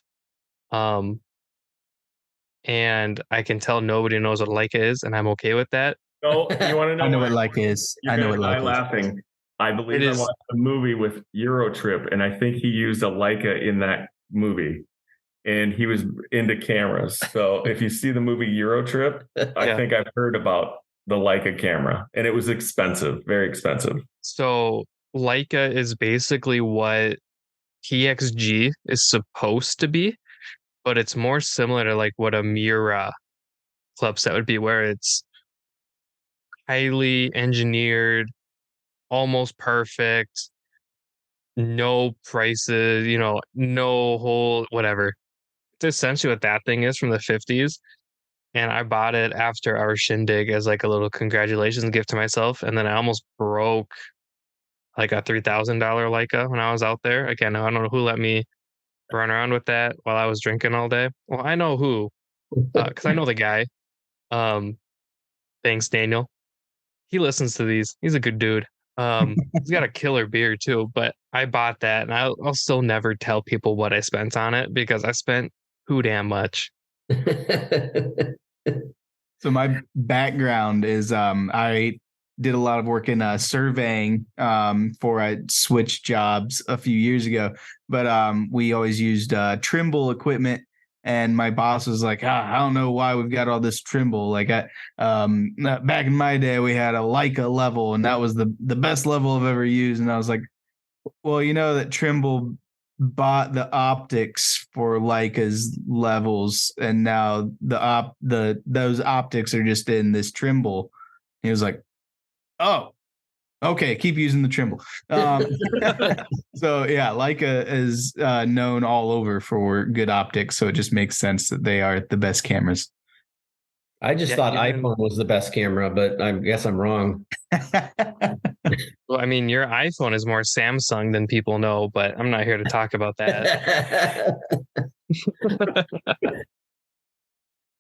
And I can tell nobody knows what Leica is, and I'm okay with that. Oh, you want to know? I know what Leica is. I know what Leica is. Laughing. I believe I watched a movie with Eurotrip, and I think he used a Leica in that movie, and he was into cameras. So if you see the movie Eurotrip, I think I've heard about the Leica camera, and it was expensive, very expensive. So Leica is basically what TXG is supposed to be, but it's more similar to like what a Mura club set would be, where it's highly engineered, almost perfect, no prices, no whole whatever. It's essentially what that thing is from the 50s. And I bought it after our shindig as like a little congratulations gift to myself. And then I almost broke like a $3,000 Leica when I was out there. Again, I don't know who let me run around with that while I was drinking all day. Well, I know who, because I know the guy. Thanks, Daniel. He listens to these. He's a good dude. He's got a killer beer too, but I bought that, and I'll still never tell people what I spent on it, because I spent too damn much. So my background is I did a lot of work in surveying before I switched jobs a few years ago, but we always used Trimble equipment, And my boss was like, I don't know why we've got all this Trimble. Like back in my day, we had a Leica level, and that was the best level I've ever used. And I was like, well, you know that Trimble bought the optics for Leica's levels, and now those optics are just in this Trimble. He was like, oh, okay, keep using the Trimble. So yeah, Leica is known all over for good optics, so it just makes sense that they are the best cameras. I just thought iPhone was the best camera, but I guess I'm wrong. Well, I mean, your iPhone is more Samsung than people know, but I'm not here to talk about that.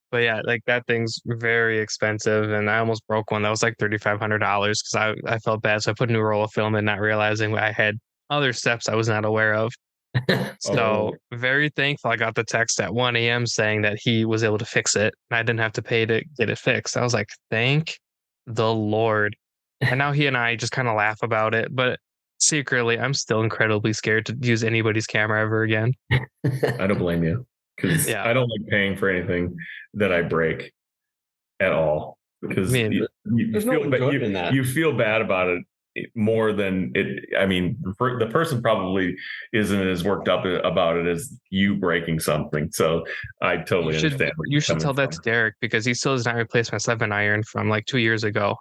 But yeah, like that thing's very expensive, and I almost broke one that was like $3,500 because I felt bad, so I put a new roll of film in, not realizing I had other steps I was not aware of. So very thankful I got the text at 1 a.m. saying that he was able to fix it, and I didn't have to pay to get it fixed. I was like, thank the Lord. And now he and I just kind of laugh about it, but secretly, I'm still incredibly scared to use anybody's camera ever again. I don't blame you, because I don't like paying for anything that I break at all. Because you feel bad about it more than it. I mean, the person probably isn't as worked up about it as you breaking something. So I totally understand. You should tell that to Derek, because he still has not replaced my 7-iron from like 2 years ago.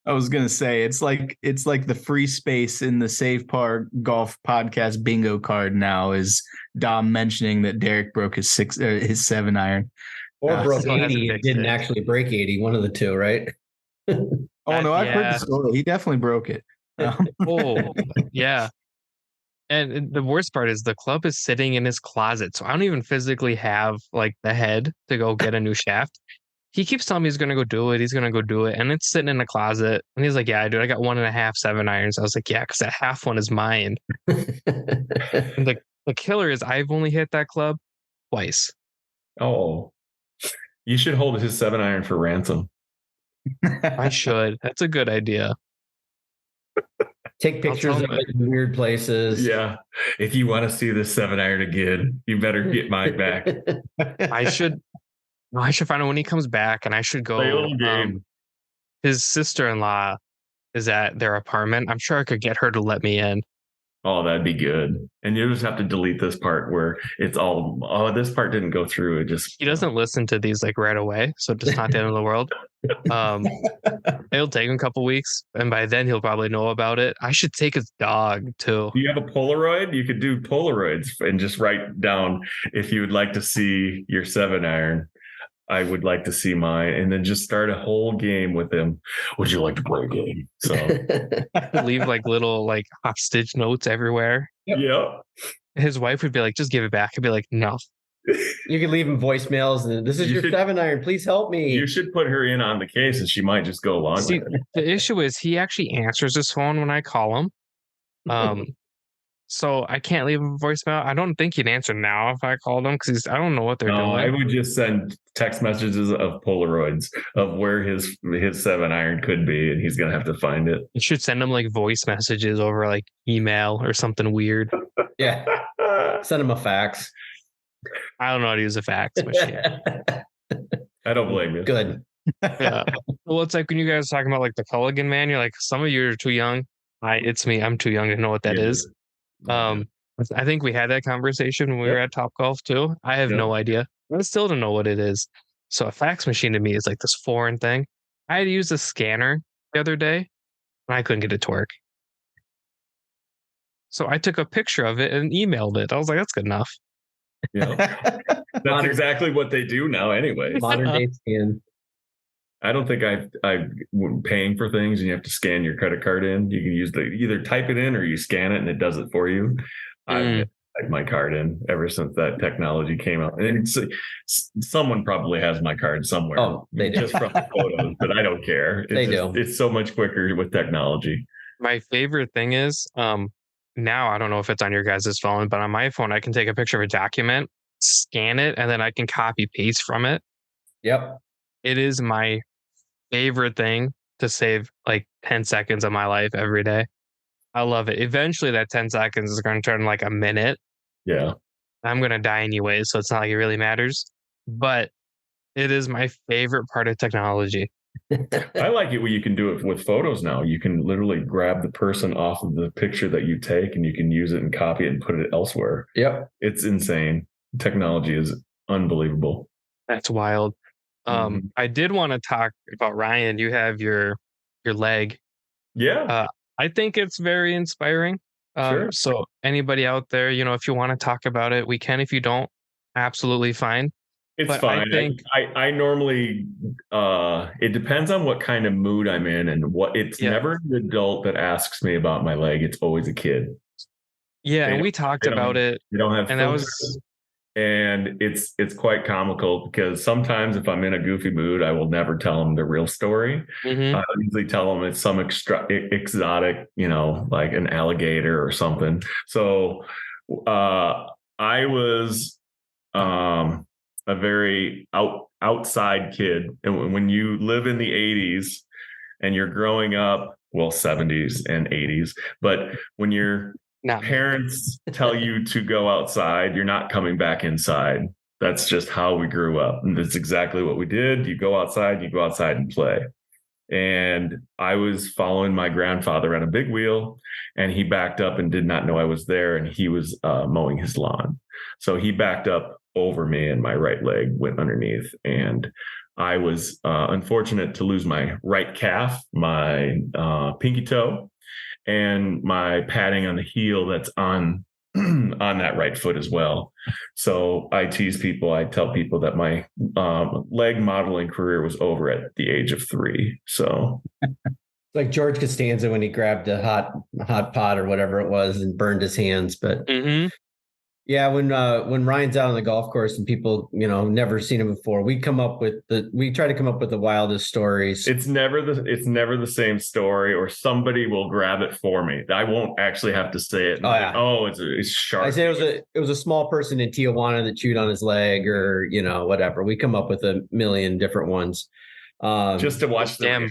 I was gonna say it's like the free space in the Save Par Golf podcast bingo card now is Dom mentioning that Derek broke his 7-iron. Or broke 80, didn't actually break 80, one of the two, right? No, I've heard the story. He definitely broke it. Yeah. And the worst part is the club is sitting in his closet, so I don't even physically have like the head to go get a new shaft. He keeps telling me he's gonna go do it. He's gonna go do it, and it's sitting in the closet. And he's like, "Yeah, dude, I got 1.5 7-irons." I was like, "Yeah, because that half one is mine." And the killer is I've only hit that club twice. Oh, you should hold his 7-iron for ransom. I should. That's a good idea. Take pictures of it in weird places. Yeah. If you want to see this 7-iron again, you better get mine back. I should find out when he comes back, and I should go. His sister-in-law is at their apartment. I'm sure I could get her to let me in. Oh, that'd be good. And you just have to delete this part where it's all, this part didn't go through. It just, he doesn't listen to these like right away, so it's just not the end of the world. It'll take him a couple weeks, and by then he'll probably know about it. I should take his dog too. Do you have a Polaroid? You could do Polaroids and just write down if you would like to see your 7-iron. I would like to see mine, and then just start a whole game with him. Would you like to play a game? So leave like little like hostage notes everywhere. Yep. His wife would be like, "Just give it back." I'd be like, "No." You can leave him voicemails, and this is your 7-iron. Please help me. You should put her in on the case, and she might just go along with it. The issue is he actually answers his phone when I call him. So I can't leave him a voicemail. I don't think he'd answer now if I called him, because I don't know what they're doing. I would just send text messages of Polaroids of where his 7-iron could be, and he's gonna have to find it. You should send him like voice messages over like email or something weird. Yeah, send him a fax. I don't know how to use a fax machine. I don't blame you. Good. Yeah. Well, it's like when you guys are talking about like the Culligan man, you're like, some of you are too young. It's me. I'm too young to know what that is. I think we had that conversation when we were at Topgolf too. I have no idea. I still don't know what it is. So a fax machine to me is like this foreign thing. I had to use a scanner the other day, and I couldn't get it to work. So I took a picture of it and emailed it. I was like, that's good enough. Yeah. That's exactly what they do now anyway. Modern day scan. I don't think I'm paying for things and you have to scan your credit card in. You can use either type it in or you scan it and it does it for you. I've typed my card in ever since that technology came out. And someone probably has my card somewhere. Oh, they do. Just from the photos, but I don't care. It's so much quicker with technology. My favorite thing is now, I don't know if it's on your guys' phone, but on my phone, I can take a picture of a document, scan it, and then I can copy paste from it. Yep. It is my favorite thing to save like 10 seconds of my life every day. I love it. Eventually that 10 seconds is going to turn like a minute. Yeah. I'm gonna die anyway, so it's not like it really matters. But it is my favorite part of technology. I like it when you can do it with photos now. You can literally grab the person off of the picture that you take and you can use it and copy it and put it elsewhere. Yep. It's insane. Technology is unbelievable. That's wild. Mhm. I did want to talk about Ryan. You have your leg. Yeah, I think it's very inspiring. sure. So anybody out there, if you want to talk about it, we can. If you don't, absolutely fine. It's But I fine. think, I normally it depends on what kind of mood I'm in and what it's yeah, never an adult that asks me about my leg. It's always a kid. yeah, They and don't we talked they don't about it, they don't have and that filters. was, And it's quite comical because sometimes if I'm in a goofy mood, I will never tell them the real story. mhm. I usually tell them it's some exotic, like an alligator or something. So I was a very outside kid, and when you live in the '80s and you're growing up, well, '70s and '80s, but when you're Not me. parents tell you to go outside, you're not coming back inside. That's just how we grew up. And that's exactly what we did. You go outside and play. And I was following my grandfather on a big wheel, and he backed up and did not know I was there. And he was mowing his lawn. So he backed up over me, and my right leg went underneath. And I was unfortunate to lose my right calf, my pinky toe, and my padding on the heel that's on on that right foot as well. So I tease people. I tell people that my leg modeling career was over at the age of 3. So Like George Costanza when he grabbed a hot pot or whatever it was and burned his hands. But Mhm. yeah, when Ryan's out on the golf course and people, never seen him before, we try to come up with the wildest stories. it's never the same story, or somebody will grab it for me. I won't actually have to say it. Oh, yeah. Oh, it's sharp. I say it was a small person in Tijuana that chewed on his leg or, whatever. We come up with a million different ones. Just to watch the Damn.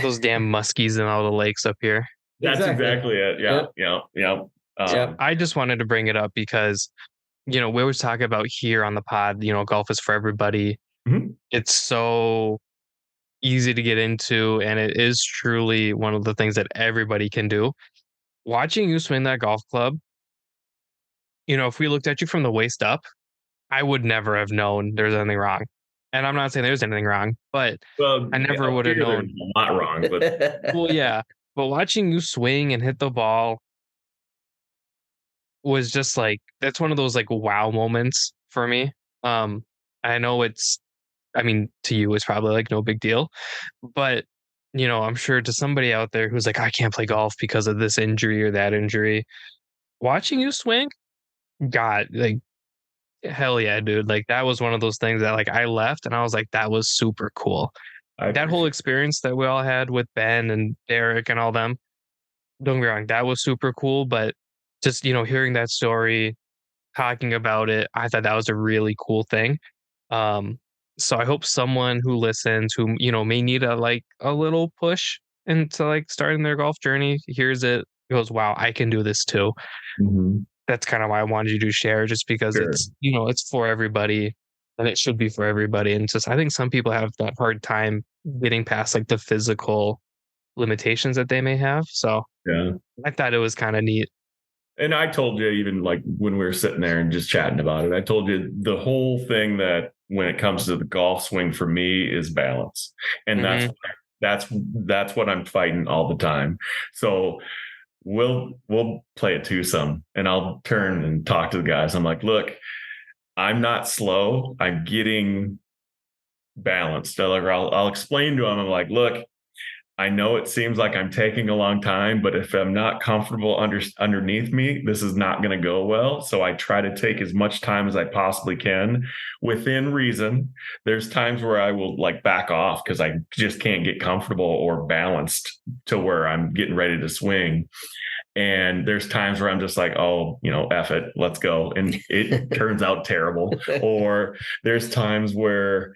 Those damn muskies in all the lakes up here. That's exactly it. Yeah. I just wanted to bring it up because, we always talk about here on the pod, golf is for everybody. Mhm. It's so easy to get into, and it is truly one of the things that everybody can do. Watching you swing that golf club, if we looked at you from the waist up, I would never have known there's anything wrong. And I'm not saying there's anything wrong, but Well, I never would have here known. there's a lot wrong, but Well, yeah. But watching you swing and hit the ball was just like, that's one of those like wow moments for me. I know to you it's probably like no big deal, but I'm sure to somebody out there who's like, I can't play golf because of this injury or that injury, watching you swing, God, like, hell yeah, dude. Like, that was one of those things that like I left and I was like, that was super cool. I That whole experience that we all had with Ben and Derek and all them, don't get me wrong, that was super cool. But just, hearing that story, talking about it, I thought that was a really cool thing. Um, so I hope someone who listens, who, may need a little push into like starting their golf journey, hears it, goes, wow, I can do this too. Mhm. That's kind of why I wanted you to share, just because Sure. it's for everybody and it should be for everybody. And just, I think some people have that hard time getting past like the physical limitations that they may have. So Yeah. I thought it was kind of neat. And I told you, even like when we were sitting there and just chatting about it, I told you the whole thing that when it comes to the golf swing for me is balance. And Mhm. that's what I'm fighting all the time. So we'll play a twosome and I'll turn and talk to the guys. I'm like, look, I'm not slow. I'm getting balanced. I'll explain to them. I'm like, look, I know it seems like I'm taking a long time, but if I'm not comfortable underneath me, this is not going to go well. So I try to take as much time as I possibly can within reason. There's times where I will like back off because I just can't get comfortable or balanced to where I'm getting ready to swing. And there's times where I'm just like, oh, F it, let's go. And it turns out terrible. Or there's times where,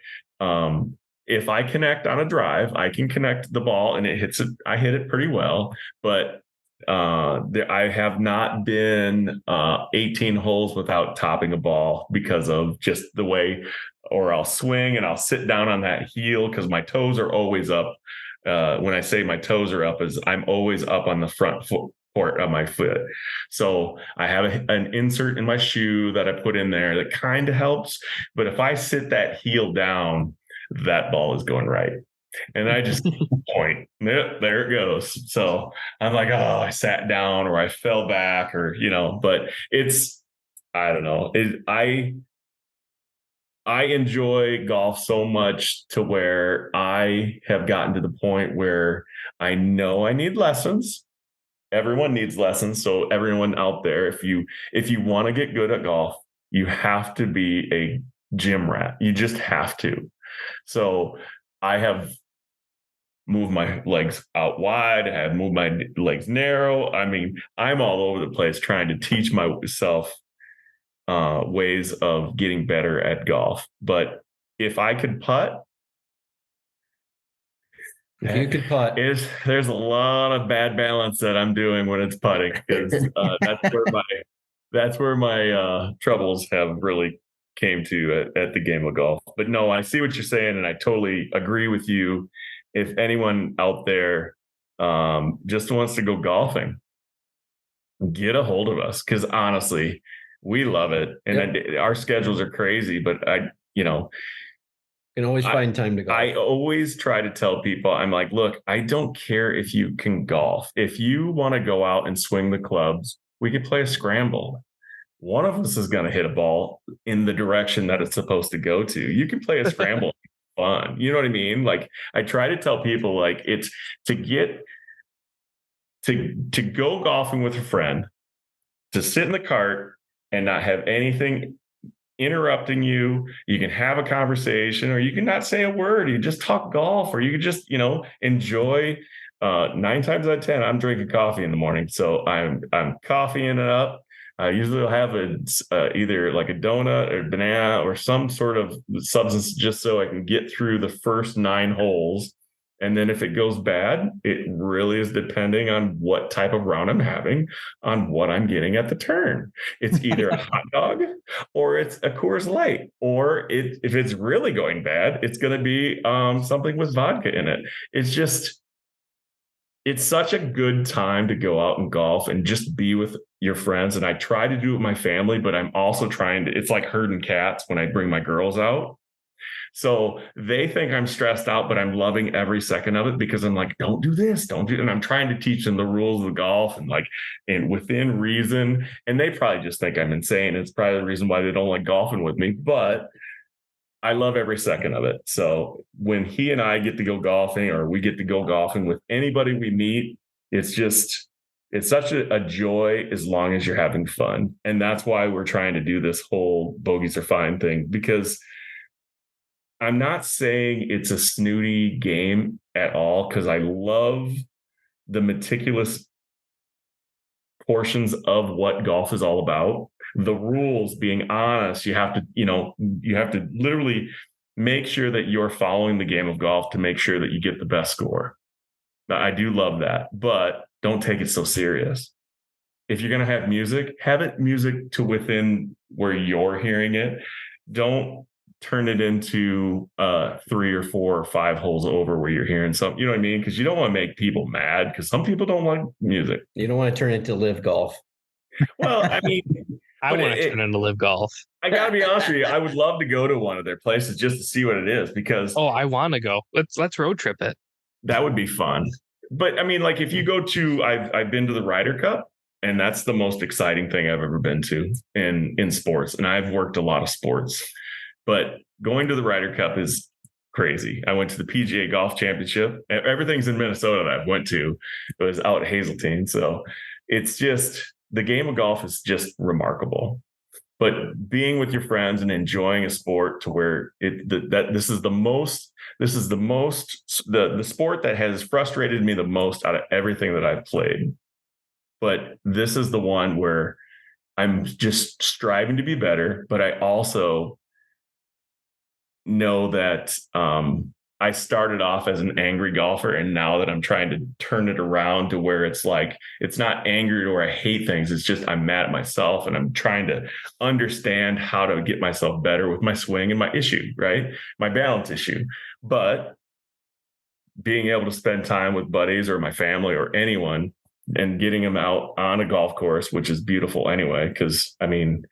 if I connect on a drive, I can connect the ball and it hits it. I hit it pretty well, but I have not been 18 holes without topping a ball because of just the way, or I'll swing and I'll sit down on that heel because my toes are always up. When I say my toes are up, is I'm always up on the front foot of my foot. So I have an insert in my shoe that I put in there that kind of helps. But if I sit that heel down, that ball is going right. And I just point, there it goes. So I'm like, oh, I sat down or I fell back or, but I don't know. I enjoy golf so much to where I have gotten to the point where I know I need lessons. Everyone needs lessons. So everyone out there, if you want to get good at golf, you have to be a gym rat. You just have to. So I have moved my legs out wide. I have moved my legs narrow. I mean, I'm all over the place trying to teach myself ways of getting better at golf. But if I could putt, if you could putt, there's a lot of bad balance that I'm doing when it's putting, because that's where my troubles have really came to at the game of golf. But no, I see what you're saying, and I totally agree with you. If anyone out there just wants to go golfing, get a hold of us, because honestly, we love it, and our schedules are crazy. But can always find time to golf. I always try to tell people, I'm like, look, I don't care if you can golf. If you want to go out and swing the clubs, we could play a scramble. One of us is going to hit a ball in the direction that it's supposed to go to. You can play a scramble. Fun. You know what I mean? Like, I try to tell people, like, it's to get to go golfing with a friend, to sit in the cart and not have anything interrupting you. You can have a conversation, or you can not say a word. You just talk golf, or you can just, enjoy. 9 times out of 10, I'm drinking coffee in the morning. So I'm coffeeing it up. I usually will have either like a donut or banana or some sort of substance, just so I can get through the first 9 holes. And then if it goes bad, it really is depending on what type of round I'm having, on what I'm getting at the turn. It's either a hot dog or it's a Coors Light, or if it's really going bad, it's going to be something with vodka in it. It's such a good time to go out and golf and just be with your friends. And I try to do it with my family, but I'm also it's like herding cats when I bring my girls out. So they think I'm stressed out, but I'm loving every second of it, because I'm like, don't do this, don't do. And I'm trying to teach them the rules of golf and within reason. And they probably just think I'm insane. It's probably the reason why they don't like golfing with me, but I love every second of it. So when he and I get to go golfing, or we get to go golfing with anybody we meet, it's such a joy, as long as you're having fun. And that's why we're trying to do this whole Bogeys R Fine thing, because I'm not saying it's a snooty game at all, because I love the meticulous portions of what golf is all about. The rules, being honest, you have to literally make sure that you're following the game of golf to make sure that you get the best score. Now, I do love that, but don't take it so serious. If you're going to have music, have it music to within where you're hearing it. Don't turn it into 3 or 4 or 5 holes over where you're hearing something, you know what I mean? Because you don't want to make people mad, because some people don't like music. You don't want to turn it into live golf. Well, I mean, I want to turn into live golf. I gotta be honest with you, I would love to go to one of their places just to see what it is, because I want to go. Let's road trip it. That would be fun. But I mean, like, if you go to, I've been to the Ryder Cup, and that's the most exciting thing I've ever been to in sports. And I've worked a lot of sports, but going to the Ryder Cup is crazy. I went to the PGA Golf Championship. Everything's in Minnesota that I've went to. It was out at Hazeltine. So it's just, the game of golf is just remarkable. But being with your friends and enjoying a sport to where this is the sport that has frustrated me the most out of everything that I've played. But this is the one where I'm just striving to be better, but I also know that I'm I started off as an angry golfer, and now that I'm trying to turn it around to where it's like, it's not angry or I hate things. It's just I'm mad at myself, and I'm trying to understand how to get myself better with my swing and my issue, right? My balance issue. But being able to spend time with buddies or my family or anyone and getting them out on a golf course, which is beautiful anyway, because I mean,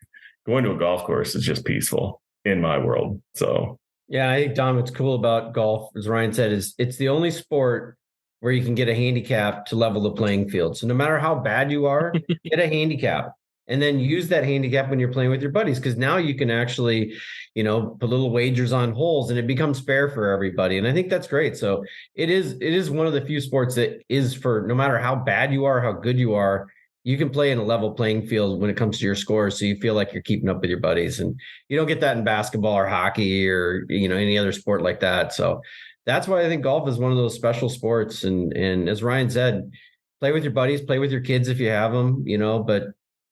going to a golf course is just peaceful in my world. So Yeah, I think Dom, what's cool about golf, as Ryan said, is it's the only sport where you can get a handicap to level the playing field. So no matter how bad you are, get a handicap and then use that handicap when you're playing with your buddies. Because now you can actually, put little wagers on holes and it becomes fair for everybody. And I think that's great. So it is one of the few sports that is for no matter how bad you are, how good you are, you can play in a level playing field when it comes to your scores. So you feel like you're keeping up with your buddies, and you don't get that in basketball or hockey or, any other sport like that. So that's why I think golf is one of those special sports. And as Ryan said, play with your buddies, play with your kids if you have them, but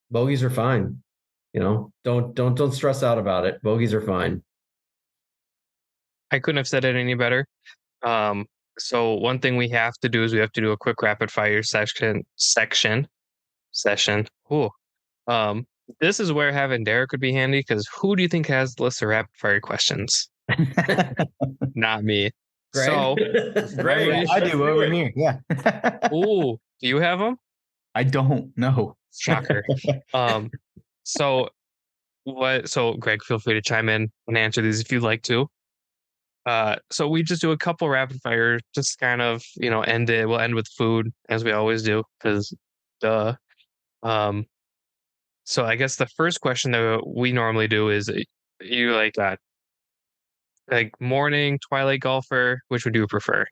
bogeys are fine. Don't stress out about it. Bogeys are fine. I couldn't have said it any better. So one thing we have to do is we have to do a quick rapid fire session. Ooh. This is where having Derek would be handy, because who do you think has the list of rapid fire questions? Not me. Greg? So, Greg, Yeah, I do over here. Yeah. ooh, do you have them? I don't know. Shocker. So Greg, feel free to chime in and answer these if you'd like to. So we just do a couple rapid fire, just kind of, end it. We'll end with food as we always do, because duh. So I guess the first question that we normally do is, you like morning, twilight golfer, which would you prefer?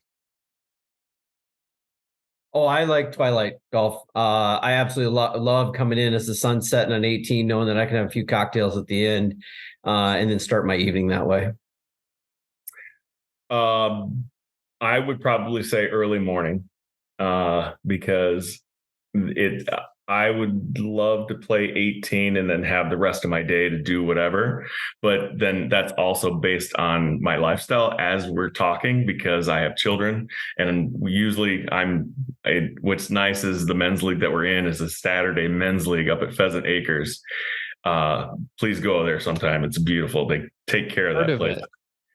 Oh, I like twilight golf. I absolutely love coming in as the sun's setting on 18, knowing that I can have a few cocktails at the end, and then start my evening that way. I would probably say early morning, because I would love to play 18 and then have the rest of my day to do whatever. But then that's also based on my lifestyle as we're talking, because I have children, and usually what's nice is the men's league that we're in is a Saturday men's league up at Pheasant Acres. Please go there sometime. It's beautiful. They take care of that place.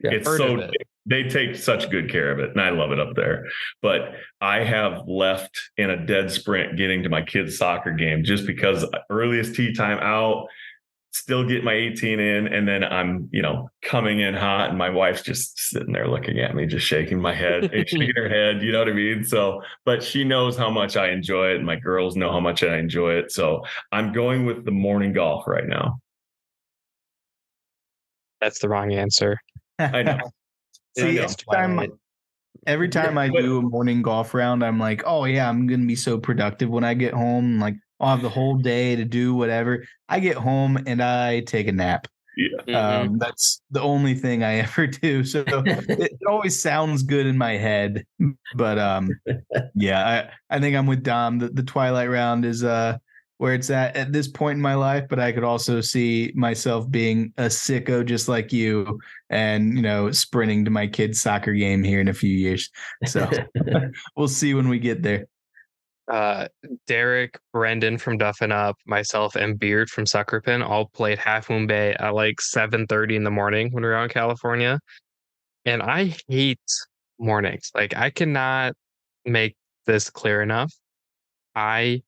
Yeah, it's so they take such good care of it, and I love it up there. But I have left in a dead sprint getting to my kids' soccer game just because earliest tee time out, still get my 18 in, and then I'm, coming in hot, and my wife's just sitting there looking at me, just shaking my head, shaking her head, you know what I mean? So, but she knows how much I enjoy it, and my girls know how much I enjoy it. So I'm going with the morning golf right now. That's the wrong answer. I know. See, every time I do a morning golf round, I'm like, oh yeah, I'm going to be so productive when I get home. Like, I'll have the whole day to do whatever. I get home and I take a nap. Yeah. That's the only thing I ever do. So it always sounds good in my head. But yeah, I think I'm with Dom. The twilight round is where it's at this point in my life, but I could also see myself being a sicko just like you, and sprinting to my kid's soccer game here in a few years. So we'll see when we get there. Derek, Brendan from Duffin Up, myself, and Beard from Sucker Pin all played Half Moon Bay at like 7:30 in the morning when we were out in California. And I hate mornings. Like, I cannot make this clear enough. I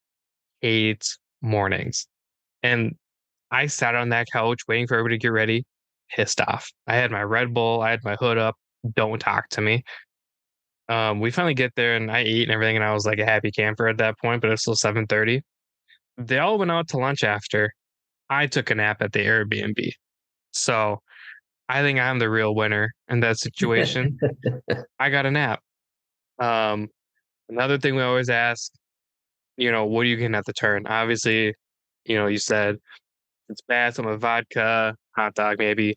hate mornings. And I sat on that couch waiting for everybody to get ready, pissed off. I had my Red Bull, I had my hood up. Don't talk to me. We finally get there and I ate and everything, and I was like a happy camper at that point, but it's still 7:30. They all went out to lunch after. I took a nap at the Airbnb. So I think I'm the real winner in that situation. I got a nap. Another thing we always ask, what are you getting at the turn? Obviously, you said it's bad, some of vodka, hot dog, maybe.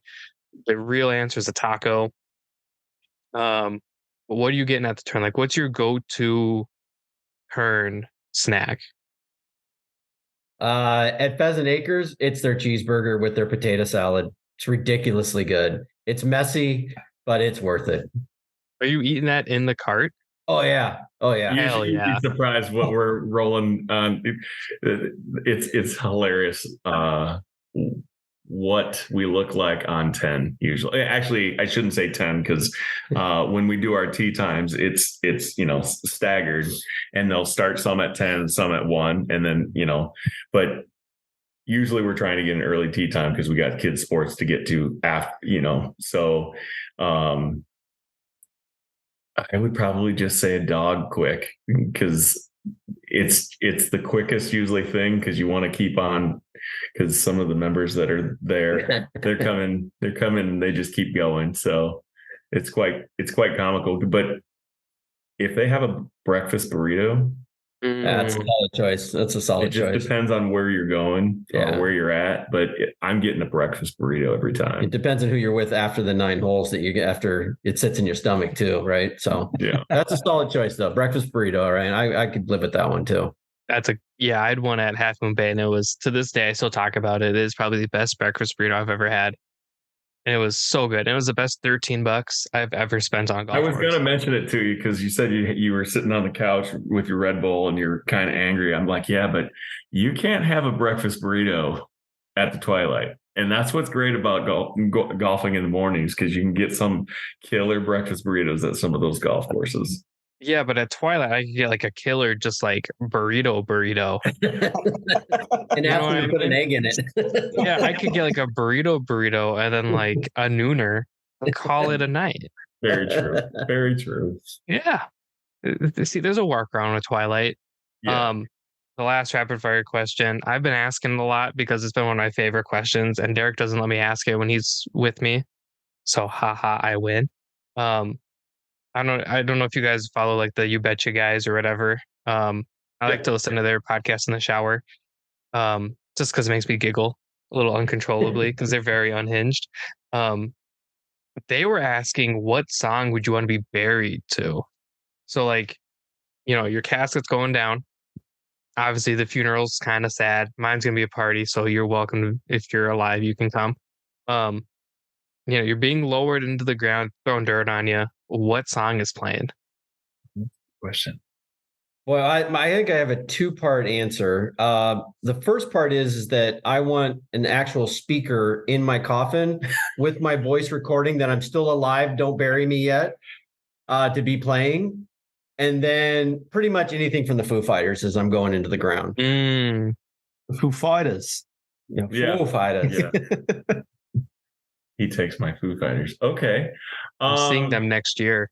The real answer is a taco. But what are you getting at the turn? Like, what's your go-to turn snack? At Pheasant Acres, it's their cheeseburger with their potato salad. It's ridiculously good. It's messy, but it's worth it. Are you eating that in the cart? Oh yeah. Hell You'd yeah. be surprised what we're rolling on. It's hilarious. What we look like on 10 usually. Actually, I shouldn't say 10 because when we do our tea times, it's staggered, and they'll start some at 10, some at 1, and then but usually we're trying to get an early tea time because we got kids sports to get to after. So I would probably just say a dog quick because it's the quickest usually thing because you want to keep on because some of the members that are there they're coming and they just keep going, so it's quite comical. But if they have a breakfast burrito, That's a solid choice. That's a it solid just choice. depends on where you're going Yeah. or where you're at, but I'm getting a breakfast burrito every It time. depends on who you're with after the 9 holes that you get after it sits in your stomach too, right? So Yeah. that's a solid choice though. Breakfast burrito, right? I could live with that one too. I had one at Half Moon Bay, and it was, to this day I still talk about it. It is probably the best breakfast burrito I've ever had. And it was so good. It was the best $13 I've ever spent on golf. I was going to mention it to you because you said you were sitting on the couch with your Red Bull and you're kind of angry. I'm like, yeah, but you can't have a breakfast burrito at the twilight. And that's what's great about golfing in the mornings, because you can get some killer breakfast burritos at some of those golf courses. Yeah, but at twilight I could get like a killer, just like burrito. And after you put an egg in it. Yeah, I could get like a burrito and then like a nooner and call it a night. Very true. Very true. Yeah. See, there's a workaround with Twilight. Yeah. The last rapid fire question, I've been asking a lot because it's been one of my favorite questions, and Derek doesn't let me ask it when he's with me. So haha, I win. I don't know if you guys follow like the You Betcha guys or whatever. I like to listen to their podcast in the shower. Just because it makes me giggle a little uncontrollably because they're very unhinged. They were asking, what song would you want to be buried to? So like, your casket's going down. Obviously the funeral's kind of sad. Mine's going to be a party, so you're welcome. If you're alive, you can come. You're being lowered into the ground, throwing dirt on you. What song is playing? Question. Well, I think I have a 2-part answer. The first part is that I want an actual speaker in my coffin with my voice recording that I'm still alive, don't bury me yet, to be playing. And then pretty much anything from the Foo Fighters as I'm going into the ground. Foo Fighters. Yeah. Foo Fighters. Yeah. He takes my Foo Fighters. Okay. I'm seeing them next year.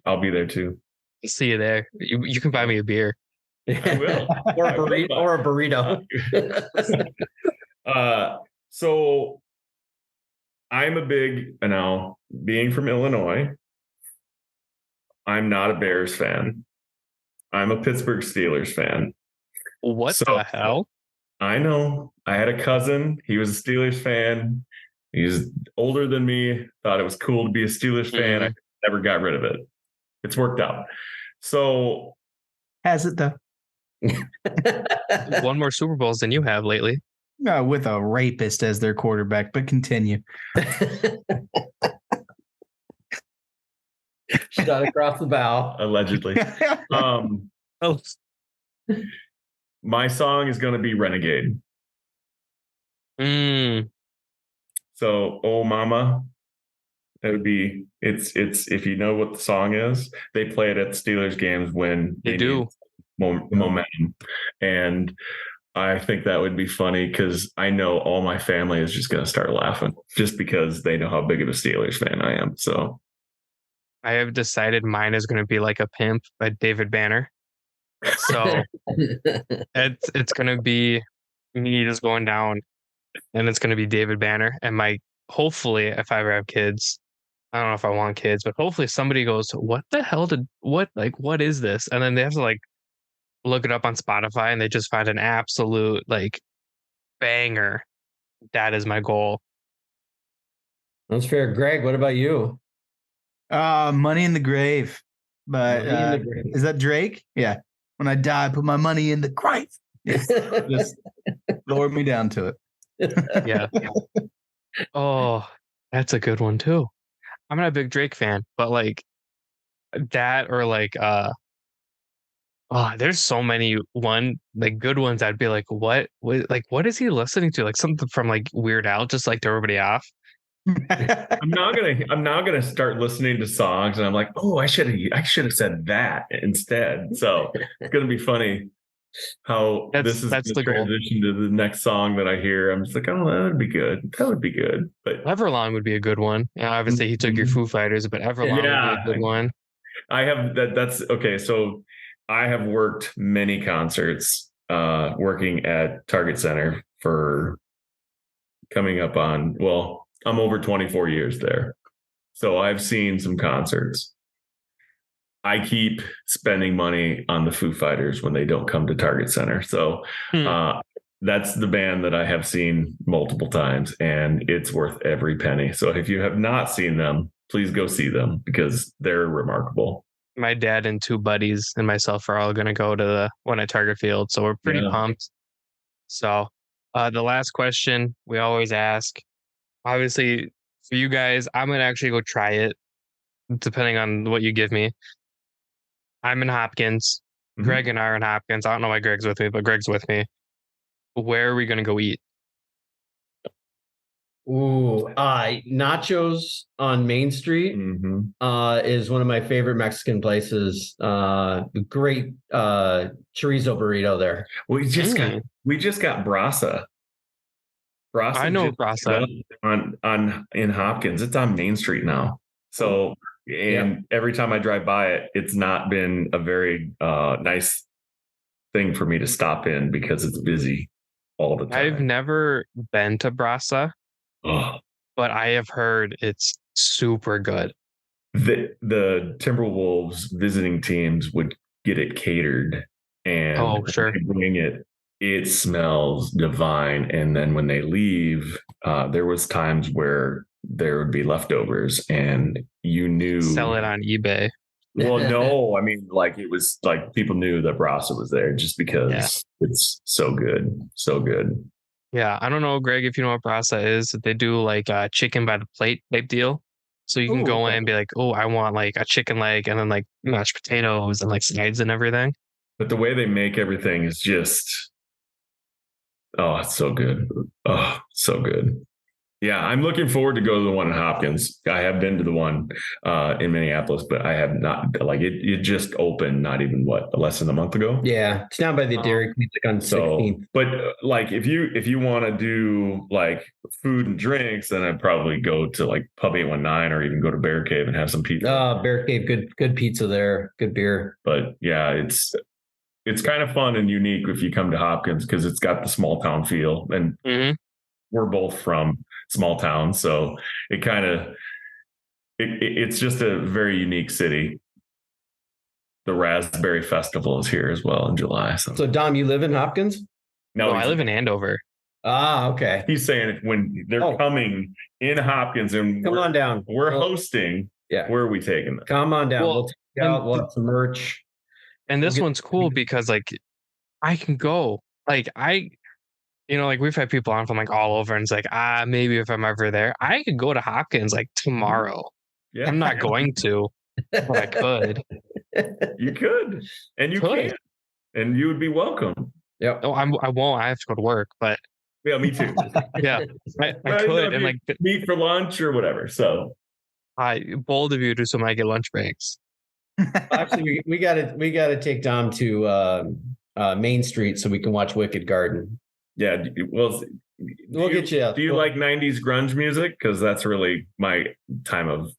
I'll be there too. See you there. You can buy me a beer. I will. or a burrito. So I'm a big, being from Illinois, I'm not a Bears fan. I'm a Pittsburgh Steelers fan. What the hell? I know. I had a cousin. He was a Steelers fan. He's older than me. Thought it was cool to be a Steelers fan. I never got rid of it. It's worked out. So has it though? Won more Super Bowls than you have lately. No, with a rapist as their quarterback, but continue. Shot across the bow. Allegedly. My song is going to be Renegade. So, Oh Mama, that would be, it's if you know what the song is, they play it at the Steelers games when they do momentum. And I think that would be funny because I know all my family is just going to start laughing just because they know how big of a Steelers fan I am. So I have decided mine is going to be like a Pimp by David Banner. So it's going to be me just going down, and it's going to be David Banner. And hopefully, if I ever have kids, I don't know if I want kids, but hopefully somebody goes, what the hell what is this? And then they have to like look it up on Spotify, and they just find an absolute like banger. That is my goal. That's fair. Greg, what about you? Money in the Grave. But is that Drake? Yeah. When I die, put my money in the grave. Just lower me down to it. Yeah. Oh, that's a good one too. I'm not a big Drake fan, but like that or like oh, there's so many like good ones. I'd be like, what is he listening to? Like something from like Weird Al, just like throw everybody off. I'm now gonna start listening to songs, and I'm like, oh, I should have said that instead. So it's gonna be funny how this is That's the the goal. transition to the next song that I hear. I'm just like, oh, that would be good. That would be good. But Everlong would be a good one. Yeah, obviously he took your Foo Fighters, but Everlong would be a good one. I have that. That's okay. So I have worked many concerts, working at Target Center for coming up on, well, I'm over 24 years there. So I've seen some concerts. I keep spending money on the Foo Fighters when they don't come to Target Center. So that's the band that I have seen multiple times, and it's worth every penny. So if you have not seen them, please go see them because they're remarkable. My dad and two buddies and myself are all going to go to the one at Target Field. So we're pretty pumped. So the last question we always ask, obviously for you guys, I'm going to actually go try it depending on what you give me. I'm in Hopkins. Mhm. Greg and I are in Hopkins. I don't know why Greg's with me, but Greg's with me. Where are we going to go eat? Ooh, Nachos on Main Street is one of my favorite Mexican places. Great chorizo burrito there. We just got Brasa. Brasa, I know Brasa in Hopkins. It's on Main Street now. So every time I drive by it, it's not been a very nice thing for me to stop in because it's busy all the time. I've never been to Brasa. Oh. But I have heard it's super good. The Timberwolves visiting teams would get it catered, and sure, they bring it. It smells divine, and then when they leave, there was times where there would be leftovers, and you knew sell it on eBay. Well, no, I mean, like it was like people knew that Brasa was there just because it's so good, so good. Yeah, I don't know, Greg, if you know what Brasa is. They do like a chicken by the plate type deal. So you can go in and be like, oh, I want like a chicken leg and then like mashed potatoes and like sides and everything. But the way they make everything is just, it's so good. Oh, so good. Yeah, I'm looking forward to go to the one in Hopkins. I have been to the one in Minneapolis, but I have not. Like it just opened not even less than a month ago. Yeah, it's down by the Dairy Queen on 16th. But like if you want to do like food and drinks, then I'd probably go to like Pub 819 or even go to Bear Cave and have some pizza. Bear Cave, good pizza there, good beer. But yeah, it's kind of fun and unique if you come to Hopkins because it's got the small town feel, and we're both from small towns, so it kind of it's just a very unique city. The Raspberry Festival is here as well in July. So Dom, you live in Hopkins? No, I live in Andover. Okay. He's saying when they're coming in Hopkins and come on down. We're hosting. Yeah. Where are we taking them? Come on down. We'll take you out. We'll have some merch. And this one's cool because like I can go. Like like we've had people on from like all over, and it's like, maybe if I'm ever there, I could go to Hopkins like tomorrow. Yeah. I'm not going to, but I could. You could, and you can, and you would be welcome. Yeah. No, I won't. I have to go to work, but yeah, me too. Yeah, I could, and like meet for lunch or whatever. So, bold of you to, so when I get lunch breaks. Actually, we gotta take Dom to Main Street so we can watch Wicked Garden. Yeah, well, we'll get you out. Do you like 90s grunge music? Because that's really my time of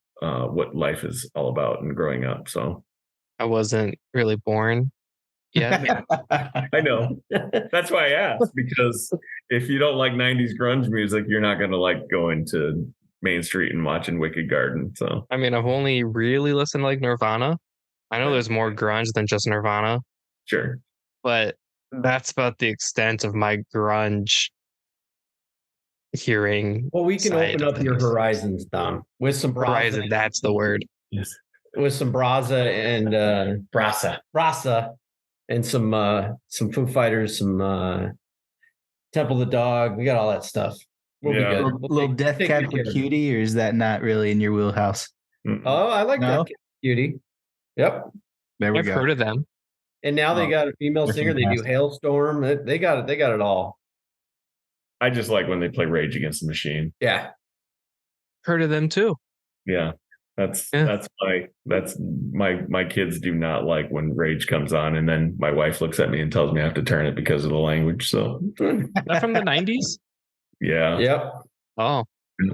what life is all about and growing up. So I wasn't really born yet. I know. That's why I asked, because if you don't like 90s grunge music, you're not going to like going to Main Street and watching Wicked Garden. So I mean, I've only really listened to like Nirvana. I know there's more grunge than just Nirvana. Sure. But that's about the extent of my grunge hearing. Well, we can open up your horizons, Dom, with some horizon. That's the word. Yes. With some Brasa and Brasa, and some Foo Fighters, some Temple of the Dog. We got all that stuff. We'll be good. Little Death Cab for Cutie, or is that not really in your wheelhouse? Oh, I like No? that Cutie. Yep. There we I've go. heard of them. And now they Oh, got a female they're singer. They do fantastic. Hailstorm. They got it. They got it all. I just like when they play Rage Against the Machine. Yeah. Heard of them too. Yeah. That's Yeah. my kids do not like when Rage comes on, and then my wife looks at me and tells me I have to turn it because of the language. So Is that from the 90s? yeah. Yep. Oh,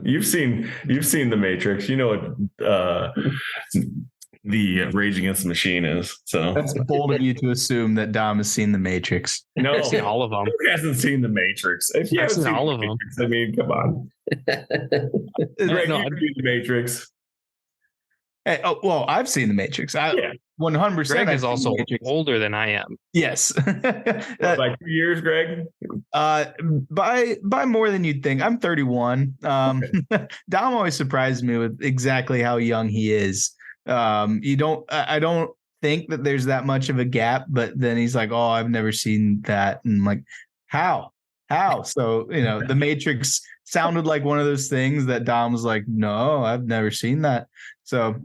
You've seen The Matrix. You know what the Rage Against the Machine is. So That's bold of you to assume that Dom has seen The Matrix. no, I've seen all of them. who hasn't seen The Matrix? If you I've haven't seen all The of them. Matrix, I mean, come on. Greg, no, you've seen The Matrix. Hey, oh, well, I've seen The Matrix. Yeah. 100%. Greg I've is seen also The Matrix. older than I am. Yes. What, like 2 years, Greg? By more than you'd think. I'm 31. Dom always surprises me with exactly how young he is. I don't think that there's that much of a gap, but then he's like, "Oh, I've never seen that," and I'm like, "How? So The Matrix sounded like one of those things that Dom was like, "No, I've never seen that." So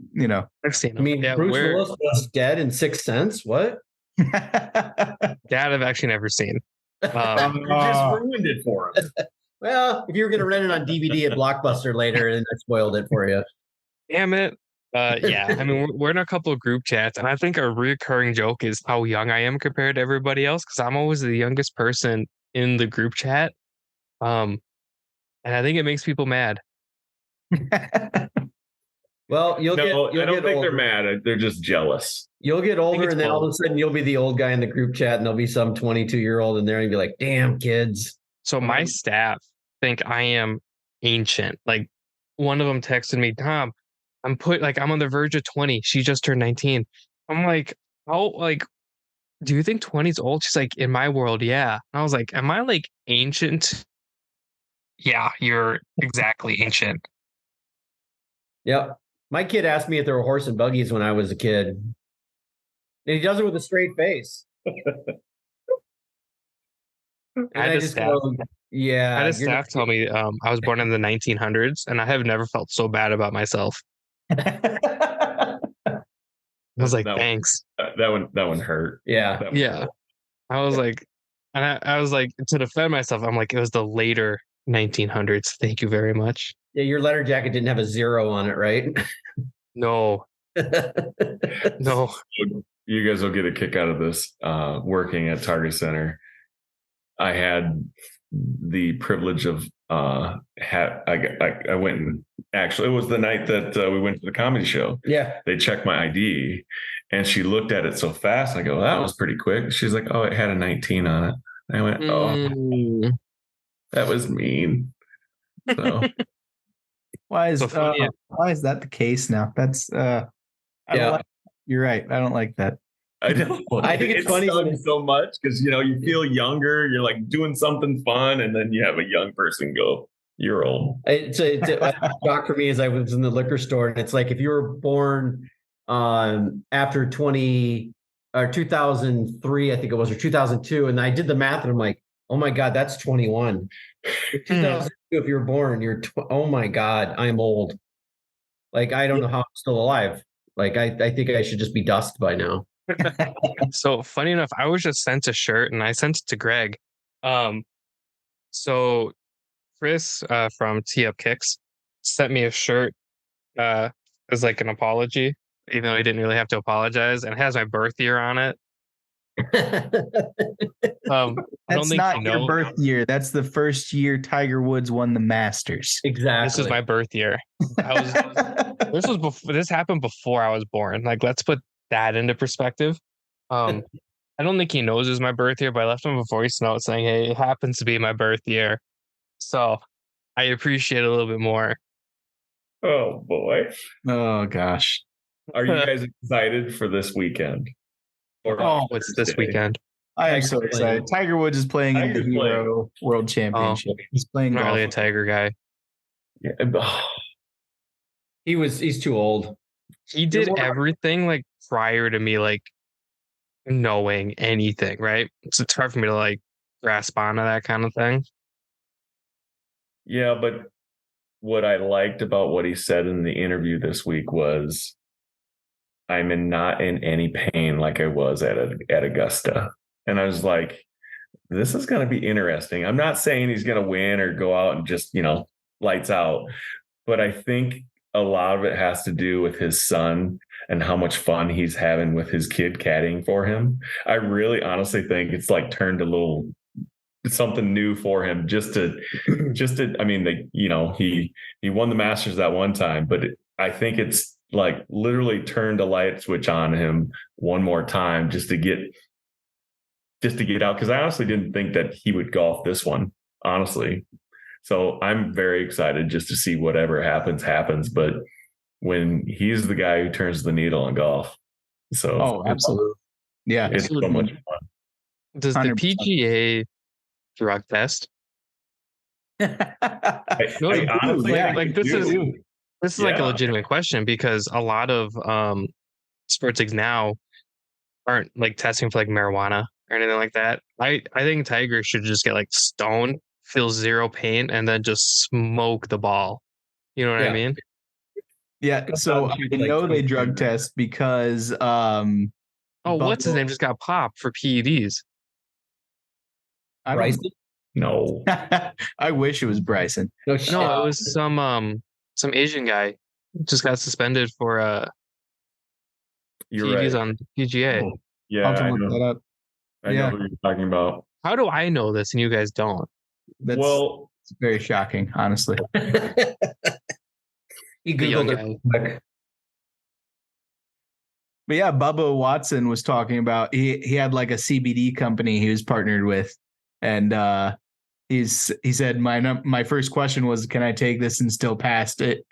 I've seen I them. mean, Yeah, Bruce Willis was dead in Sixth Sense. What? that I've actually never seen. You just ruined it for him. Well, if you were going to rent it on DVD at Blockbuster later, then I spoiled it for you. Damn it. Yeah, I mean, we're in a couple of group chats, and I think a recurring joke is how young I am compared to everybody else, because I'm always the youngest person in the group chat. And I think it makes people mad. Well, I don't get think they're older. mad. They're just jealous. You'll get older, it's and then all of a both. sudden you'll be the old guy in the group chat, and there'll be some 22-year-old in there, and be like, "Damn, kids." So my staff think I am ancient. Like, one of them texted me, "Tom, I'm on the verge of 20. She just turned 19." I'm like, "Oh, like, do you think 20 is old?" She's like, "In my world, yeah." And I was like, "Am I like ancient?" Yeah, you're exactly ancient. Yep. My kid asked me if there were horse and buggies when I was a kid, and he does it with a straight face. And I had I a just staff. go, "Yeah." I had a you're not staff tell me I was born in the 1900s, and I have never felt so bad about myself. I was like, That one- "Thanks." That one hurt. Yeah. That one Yeah. hurt. I was like, and I was like, to defend myself, I'm like, it was the later 1900s. Thank you very much. Yeah, your letter jacket didn't have a 0 on it, right? No, no. You guys will get a kick out of this. Working at Target Center, I had the privilege of I went and actually it was the night that we went to the comedy show. Yeah. They checked my ID, and she looked at it so fast. I go, "That was pretty quick." She's like, "Oh, it had a 19 on it." I went, "Oh, Mm. that was mean." So Why is So funny. why is that the case now? That's I don't Yeah. like, you're right. I don't like that. I know. I think it's funny when so much because you feel younger. You're like doing something fun, and then you have a young person go, "You're old." It's a shock for me as I was in the liquor store, and it's like if you were born after 2003, I think it was, or 2002, and I did the math, and I'm like, "Oh my God, that's 21." 2002, if you were born, oh my God, I'm old. Like, I don't know how I'm still alive. Like, I think I should just be dust by now. So funny enough, I was just sent a shirt, and I sent it to Greg. So Chris from Tee Up Kicks sent me a shirt as like an apology, even though he didn't really have to apologize, and it has my birth year on it. I don't That's think not you your know. birth year. That's the first year Tiger Woods won the Masters. Exactly. This is my birth year. This was before. This happened before I was born. Like, let's put that into perspective. I don't think he knows it's my birth year, but I left him a voice note saying, "Hey, it happens to be my birth year." So I appreciate it a little bit more. Oh boy, Oh gosh. are you guys excited for this weekend? Or What's this Thursday? weekend? I am Tiger's so excited. Tiger Woods is playing in the Tiger's playing. Hero World Championship. He's I'm playing not golf. really a Tiger guy. Yeah. He's too old. He did everything like prior to me like knowing anything, right? So it's hard for me to like grasp onto that kind of thing. Yeah, but what I liked about what he said in the interview this week was, I'm not in any pain like I was at Augusta. And I was like, this is going to be interesting. I'm not saying he's going to win or go out and just, lights out. But I think a lot of it has to do with his son and how much fun he's having with his kid caddying for him. I really honestly think it's like turned a little something new for him I mean, he won the Masters that one time, but I think it's like literally turned a light switch on him one more time just to get out. Cause I honestly didn't think that he would golf this one, honestly. So I'm very excited just to see whatever happens. But when he's the guy who turns the needle in golf. So absolutely. Yeah. It's so much fun. Does the 100%. PGA drug test? Honestly, this is like a legitimate question, because a lot of sports leagues now aren't like testing for like marijuana or anything like that. I think Tiger should just get like stoned, feel zero pain, and then just smoke the ball. You know what I mean? Yeah. So I know they drug test because what's his name just got popped for PEDs. Bryson? No. I wish it was Bryson. No, it was some Asian guy just got suspended for PEDs on PGA. Oh, yeah, I'll have to look that up. I know who you're talking about. How do I know this and you guys don't? It's very shocking, honestly. You Googled it quick. But yeah, Bubba Watson was talking about he had like a CBD company he was partnered with, and he said my first question was, can I take this and still pass a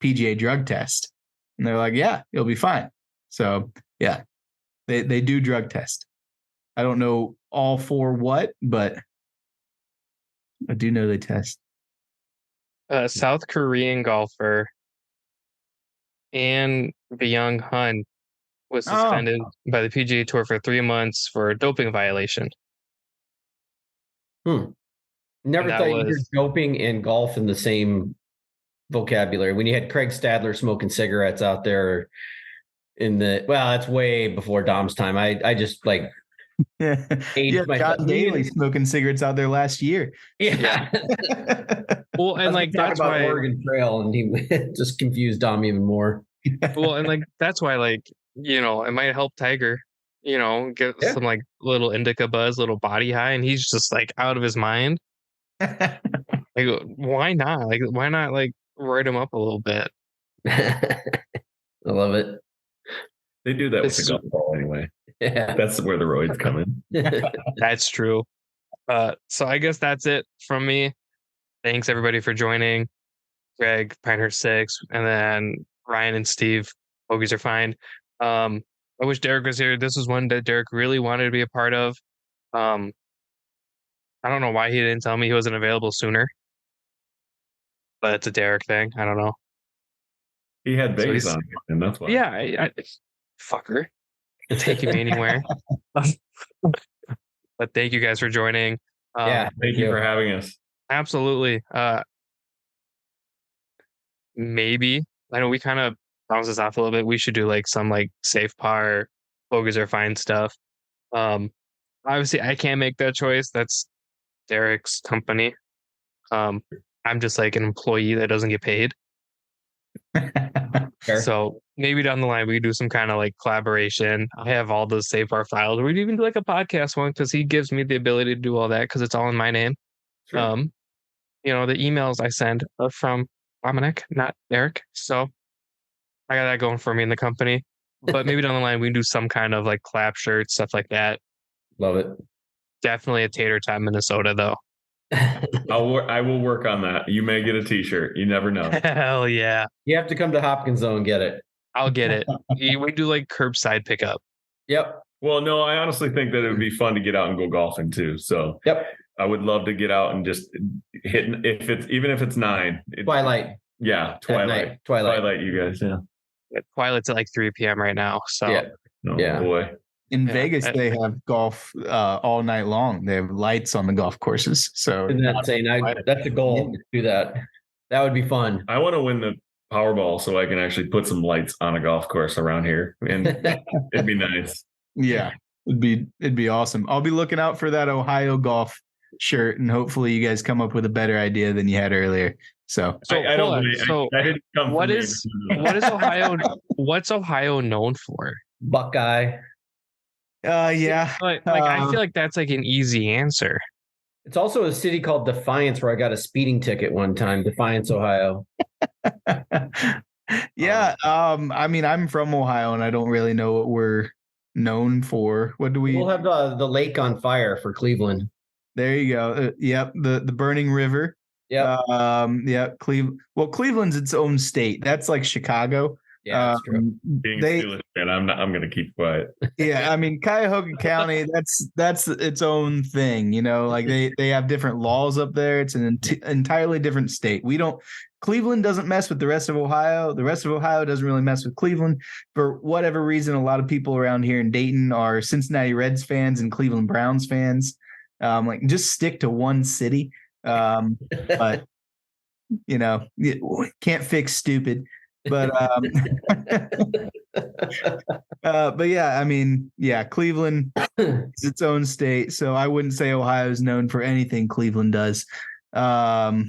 PGA drug test? And they're like, yeah, you'll be fine. So yeah, they do drug test. I don't know all for what, but I do know they test. South Korean golfer An Byung Hun was suspended by the PGA Tour for 3 months for a doping violation. Never thought you heard doping and golf in the same vocabulary. When you had Craig Stadler smoking cigarettes out there that's way before Dom's time. I just like John Daly smoking cigarettes out there last year. Yeah. Well, and like that's about why Oregon Trail, and he just confused Dom even more. Well, and like that's why, like, it might help Tiger, get some like little indica buzz, little body high, and he's just like out of his mind. Like, why not? Like, why not like write him up a little bit? I love it. They do that with the golf ball anyway. Yeah. That's where the roids come in. That's true. So I guess that's it from me. Thanks everybody for joining. Greg, Pinehurst 6, and then Ryan and Steve, Bogeys R Fine. I wish Derek was here. This was one that Derek really wanted to be a part of. I don't know why he didn't tell me he wasn't available sooner, but it's a Derek thing. I don't know. He had Vegas on, and that's why. Yeah, I fucker. It's taking me anywhere. But thank you guys for joining. Thank you for having us. Absolutely. Maybe, I know we kind of bounce this off a little bit. We should do like some like safe par, Bogeys R Fine stuff. Obviously I can't make that choice. That's Derek's company. I'm just like an employee that doesn't get paid. Sure. So maybe down the line we do some kind of like collaboration. I have all those safe par files. We'd even do like a podcast one, because he gives me the ability to do all that because it's all in my name. Sure. The emails I send are from Dominic, not Derek. So I got that going for me in the company. But maybe down the line we can do some kind of like collab shirts, stuff like that. Love it. Definitely a Tater Tot, Minnesota, though. I will work on that. You may get a T-shirt. You never know. Hell yeah! You have to come to Hopkins though and get it. I'll get it. We do like curbside pickup. Yep. Well, no, I honestly think that it would be fun to get out and go golfing too. So I would love to get out and just hit, even if it's 9. Twilight. Yeah, Twilight. You guys, Twilight's at like 3 p.m. right now. So boy. In Vegas, they have golf all night long. They have lights on the golf courses. So that's a goal to do that. That would be fun. I want to win the Powerball so I can actually put some lights on a golf course around here, and it'd be nice. Yeah, it'd be awesome. I'll be looking out for that Ohio golf shirt, and hopefully you guys come up with a better idea than you had earlier. So I don't believe that didn't come what from is me. what is Ohio? What's Ohio known for? Buckeye. yeah. I feel like that's like an easy answer. It's also a city called Defiance where I got a speeding ticket one time. Defiance, Ohio. Yeah. I mean, I'm from Ohio and I don't really know what we're known for. What do we? We'll have the lake on fire for Cleveland. There you go. Yep. The burning river. Yeah. Yeah. Cleveland. Well, Cleveland's its own state. That's like Chicago. Yeah, that's true. Being a Steelers fan, I'm going to keep quiet. Yeah, I mean Cuyahoga County, that's its own thing, you know. Like they have different laws up there. It's an entirely different state. Cleveland doesn't mess with the rest of Ohio. The rest of Ohio doesn't really mess with Cleveland. For whatever reason, a lot of people around here in Dayton are Cincinnati Reds fans and Cleveland Browns fans. Like just stick to one city. But you know, can't fix stupid. But but yeah, I mean, yeah, Cleveland is its own state, so I wouldn't say Ohio is known for anything Cleveland does. I'll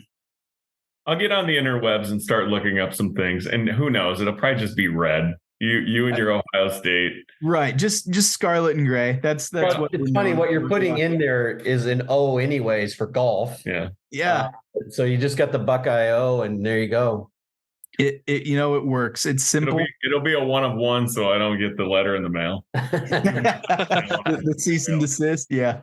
get on the interwebs and start looking up some things, and who knows, it'll probably just be red. You and your Ohio State, right? Just scarlet and gray. That's what it's funny. What you're putting in there is an O, anyways, for golf. Yeah. So you just got the Buckeye O, and there you go. It works. It's simple. It'll be a 1 of 1, so I don't get the letter in the mail. the cease and desist. Yeah.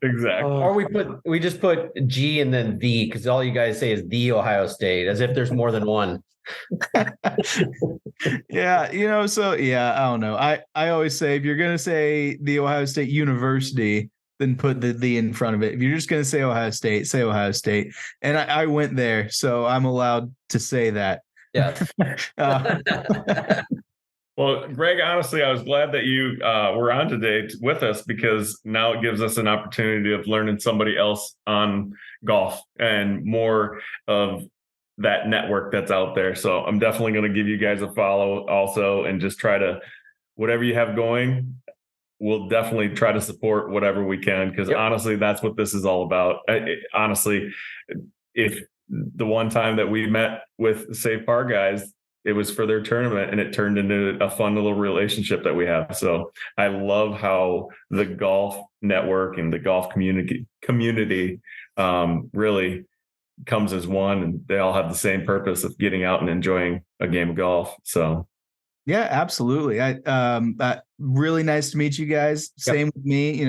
Exactly. Or we just put G and then the, because all you guys say is the Ohio State, as if there's more than one. Yeah, so yeah, I don't know. I always say if you're gonna say the Ohio State University, then put the in front of it. If you're just going to say Ohio State, say Ohio State. And I went there, so I'm allowed to say that. Yeah. Well, Greg, honestly, I was glad that you were on today with us, because now it gives us an opportunity of learning somebody else on golf and more of that network that's out there. So I'm definitely going to give you guys a follow also, and just try to, whatever you have going, we'll definitely try to support whatever we can, because honestly, that's what this is all about. Honestly, if the one time that we met with Safe Par guys, it was for their tournament, and it turned into a fun little relationship that we have. So I love how the golf network and the golf community really comes as one, and they all have the same purpose of getting out and enjoying a game of golf. So yeah, absolutely. Really nice to meet you guys. Same with me,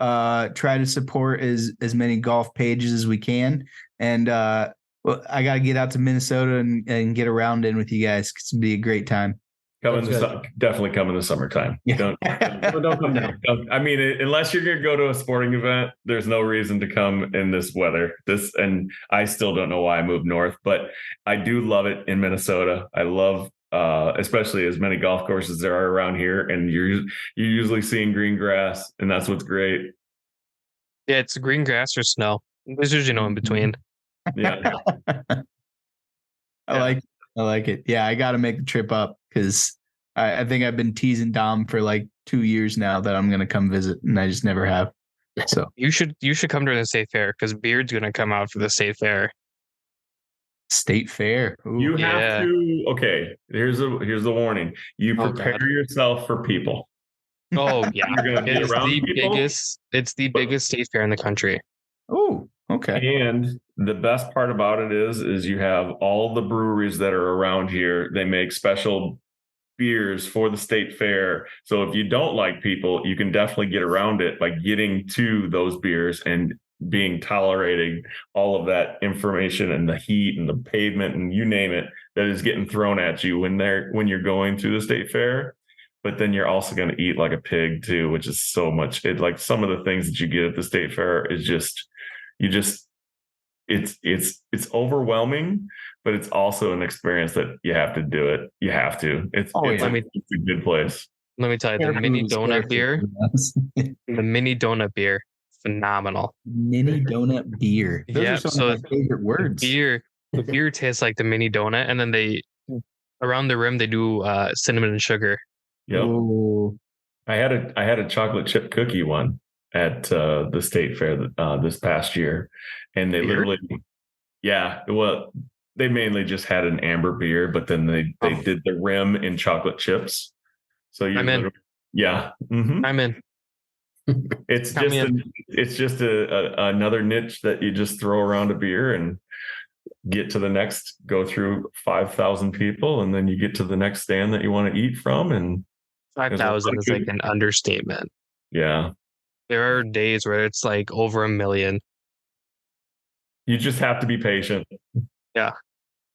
try to support as many golf pages as we can. And well, I got to get out to Minnesota and get around in with you guys. It's be a great time. Definitely come in the summertime. Yeah. Don't come down. I mean, unless you're going to go to a sporting event, there's no reason to come in this weather. And I still don't know why I moved north, but I do love it in Minnesota. I love especially as many golf courses there are around here, and you're usually seeing green grass, and that's what's great. Yeah, it's green grass or snow. There's usually no in between. Yeah. I like it. Yeah, I got to make the trip up, because I think I've been teasing Dom for like 2 years now that I'm going to come visit, and I just never have. So you should come to the state fair, because Beard's going to come out for the state fair. State fair. Ooh. You have to. Okay, here's the warning. You prepare yourself for people. Oh yeah, You're gonna be around people. It's the biggest state fair in the country. Oh, okay. And the best part about it is you have all the breweries that are around here. They make special beers for the state fair. So if you don't like people, you can definitely get around it by getting to those beers and being tolerating all of that information and the heat and the pavement and you name it that is getting thrown at you when you're going to the state fair. But then you're also going to eat like a pig too, which is so much. Like some of the things that you get at the state fair is it's overwhelming, but it's also an experience that you have to do it. You have to. It's a good place. Let me tell you, the mini donut beer phenomenal. Mini donut beer. Those Yeah, are some so of my favorite words. The beer tastes like the mini donut, and then they around the rim they do cinnamon and sugar. Yep. Oh, I had a chocolate chip cookie one at the state fair this past year, and they Beer? literally, yeah, well, they mainly just had an amber beer, but then they did the rim in chocolate chips. So you I'm in. yeah, mhm. I'm in. It's Count me just in. it's just another niche that you just throw around a beer and get to the next, go through 5,000 people, and then you get to the next stand that you want to eat from, and there's a lot 5,000 of is like good- an understatement. yeah. There are days where it's like over 1 million. You just have to be patient. Yeah.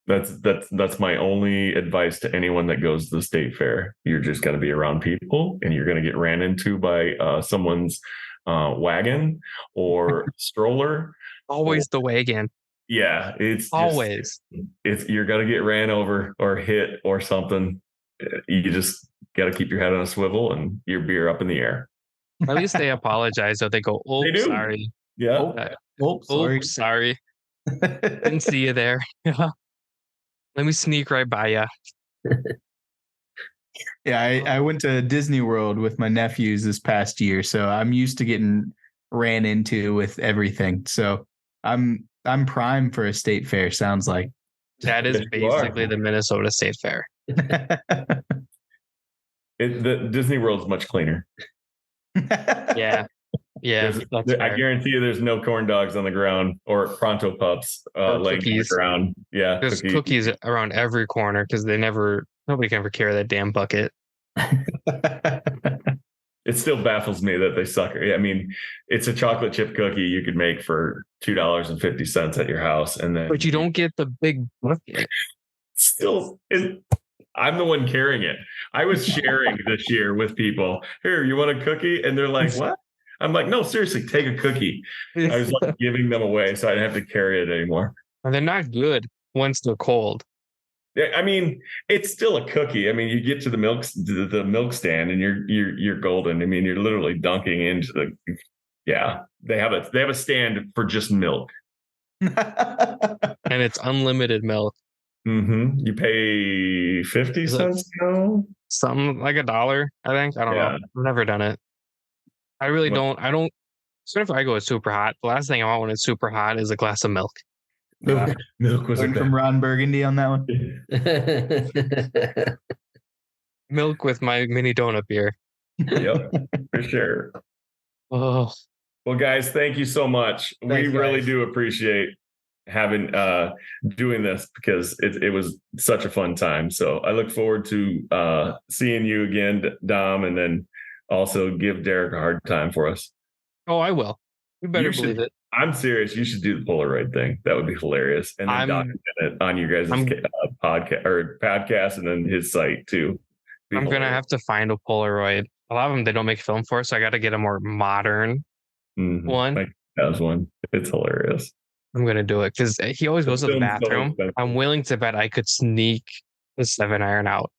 That's my only advice to anyone that goes to the state fair. You're just going to be around people, and you're going to get ran into by someone's wagon or stroller. Always the wagon. Yeah, it's Always. you're going to get ran over or hit or something. You just got to keep your head on a swivel and your beer up in the air. At least they apologize, or they go, "Oh, They do. sorry. Yeah. sorry. Sorry. Didn't see you there. Yeah. Let me sneak right by you." Yeah, I went to Disney World with my nephews this past year, so I'm used to getting ran into with everything. So I'm prime for a state fair. Sounds like. That is Yes, you are. basically the Minnesota State Fair. The Disney World's much cleaner. Yeah. Yeah. That's I fair. guarantee you there's no corn dogs on the ground or pronto pups Or laying on the cookies. ground. Yeah. There's cookies around every corner because nobody can ever carry that damn bucket. It still baffles me that they suck. I mean, it's a chocolate chip cookie you could make for $2.50 at your house. And then But you don't get the big bucket. I'm the one carrying it. I was sharing this year with people. Here, you want a cookie? And they're like, what? I'm like, no, seriously, take a cookie. I was like giving them away so I didn't have to carry it anymore. And they're not good once they're cold. Yeah, I mean, it's still a cookie. I mean, you get to the milk stand and you're golden. I mean, you're literally dunking into the they have a stand for just milk. And it's unlimited milk. Mm-hmm. You pay 50 cents now? Something like $1, I think. I don't know. I've never done it. I really don't. I don't. So if I go it's super hot, the last thing I want when it's super hot is a glass of milk. Yeah, milk was Learn from Ron Burgundy on that one. Milk with my mini donut beer. Yep, for sure. Oh, well, guys, thank you so much. Thanks, we really guys. do appreciate having doing this because it was such a fun time. So I look forward to seeing you again, Dom, and then also give Derek a hard time for us. Oh, I will. You better believe it. I'm serious. You should do the Polaroid thing. That would be hilarious. And then document it on your guys' podcast and then his site too. I'm going to have to find a Polaroid. A lot of them, they don't make film for, so I got to get a more modern one. Mike has one. It's hilarious. I'm going to do it because he always goes to the bathroom. So I'm willing to bet I could sneak the 7-iron out.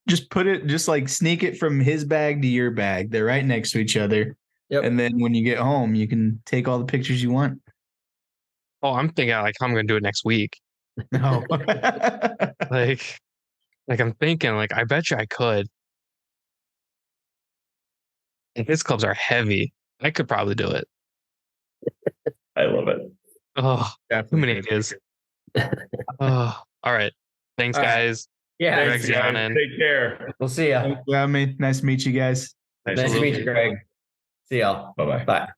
Just put it, just like sneak it from his bag to your bag. They're right next to each other. Yep. And then when you get home, you can take all the pictures you want. Oh, I'm thinking like how I'm going to do it next week. No. like I'm thinking like, I bet you I could. And his clubs are heavy. I could probably do it. I love it. Oh, too many ideas. Oh, all right. Thanks, guys. Yeah. Thanks, guys. Take care. We'll see ya. Nice to meet you guys. Nice to meet you, Greg. See y'all. Bye-bye. Bye.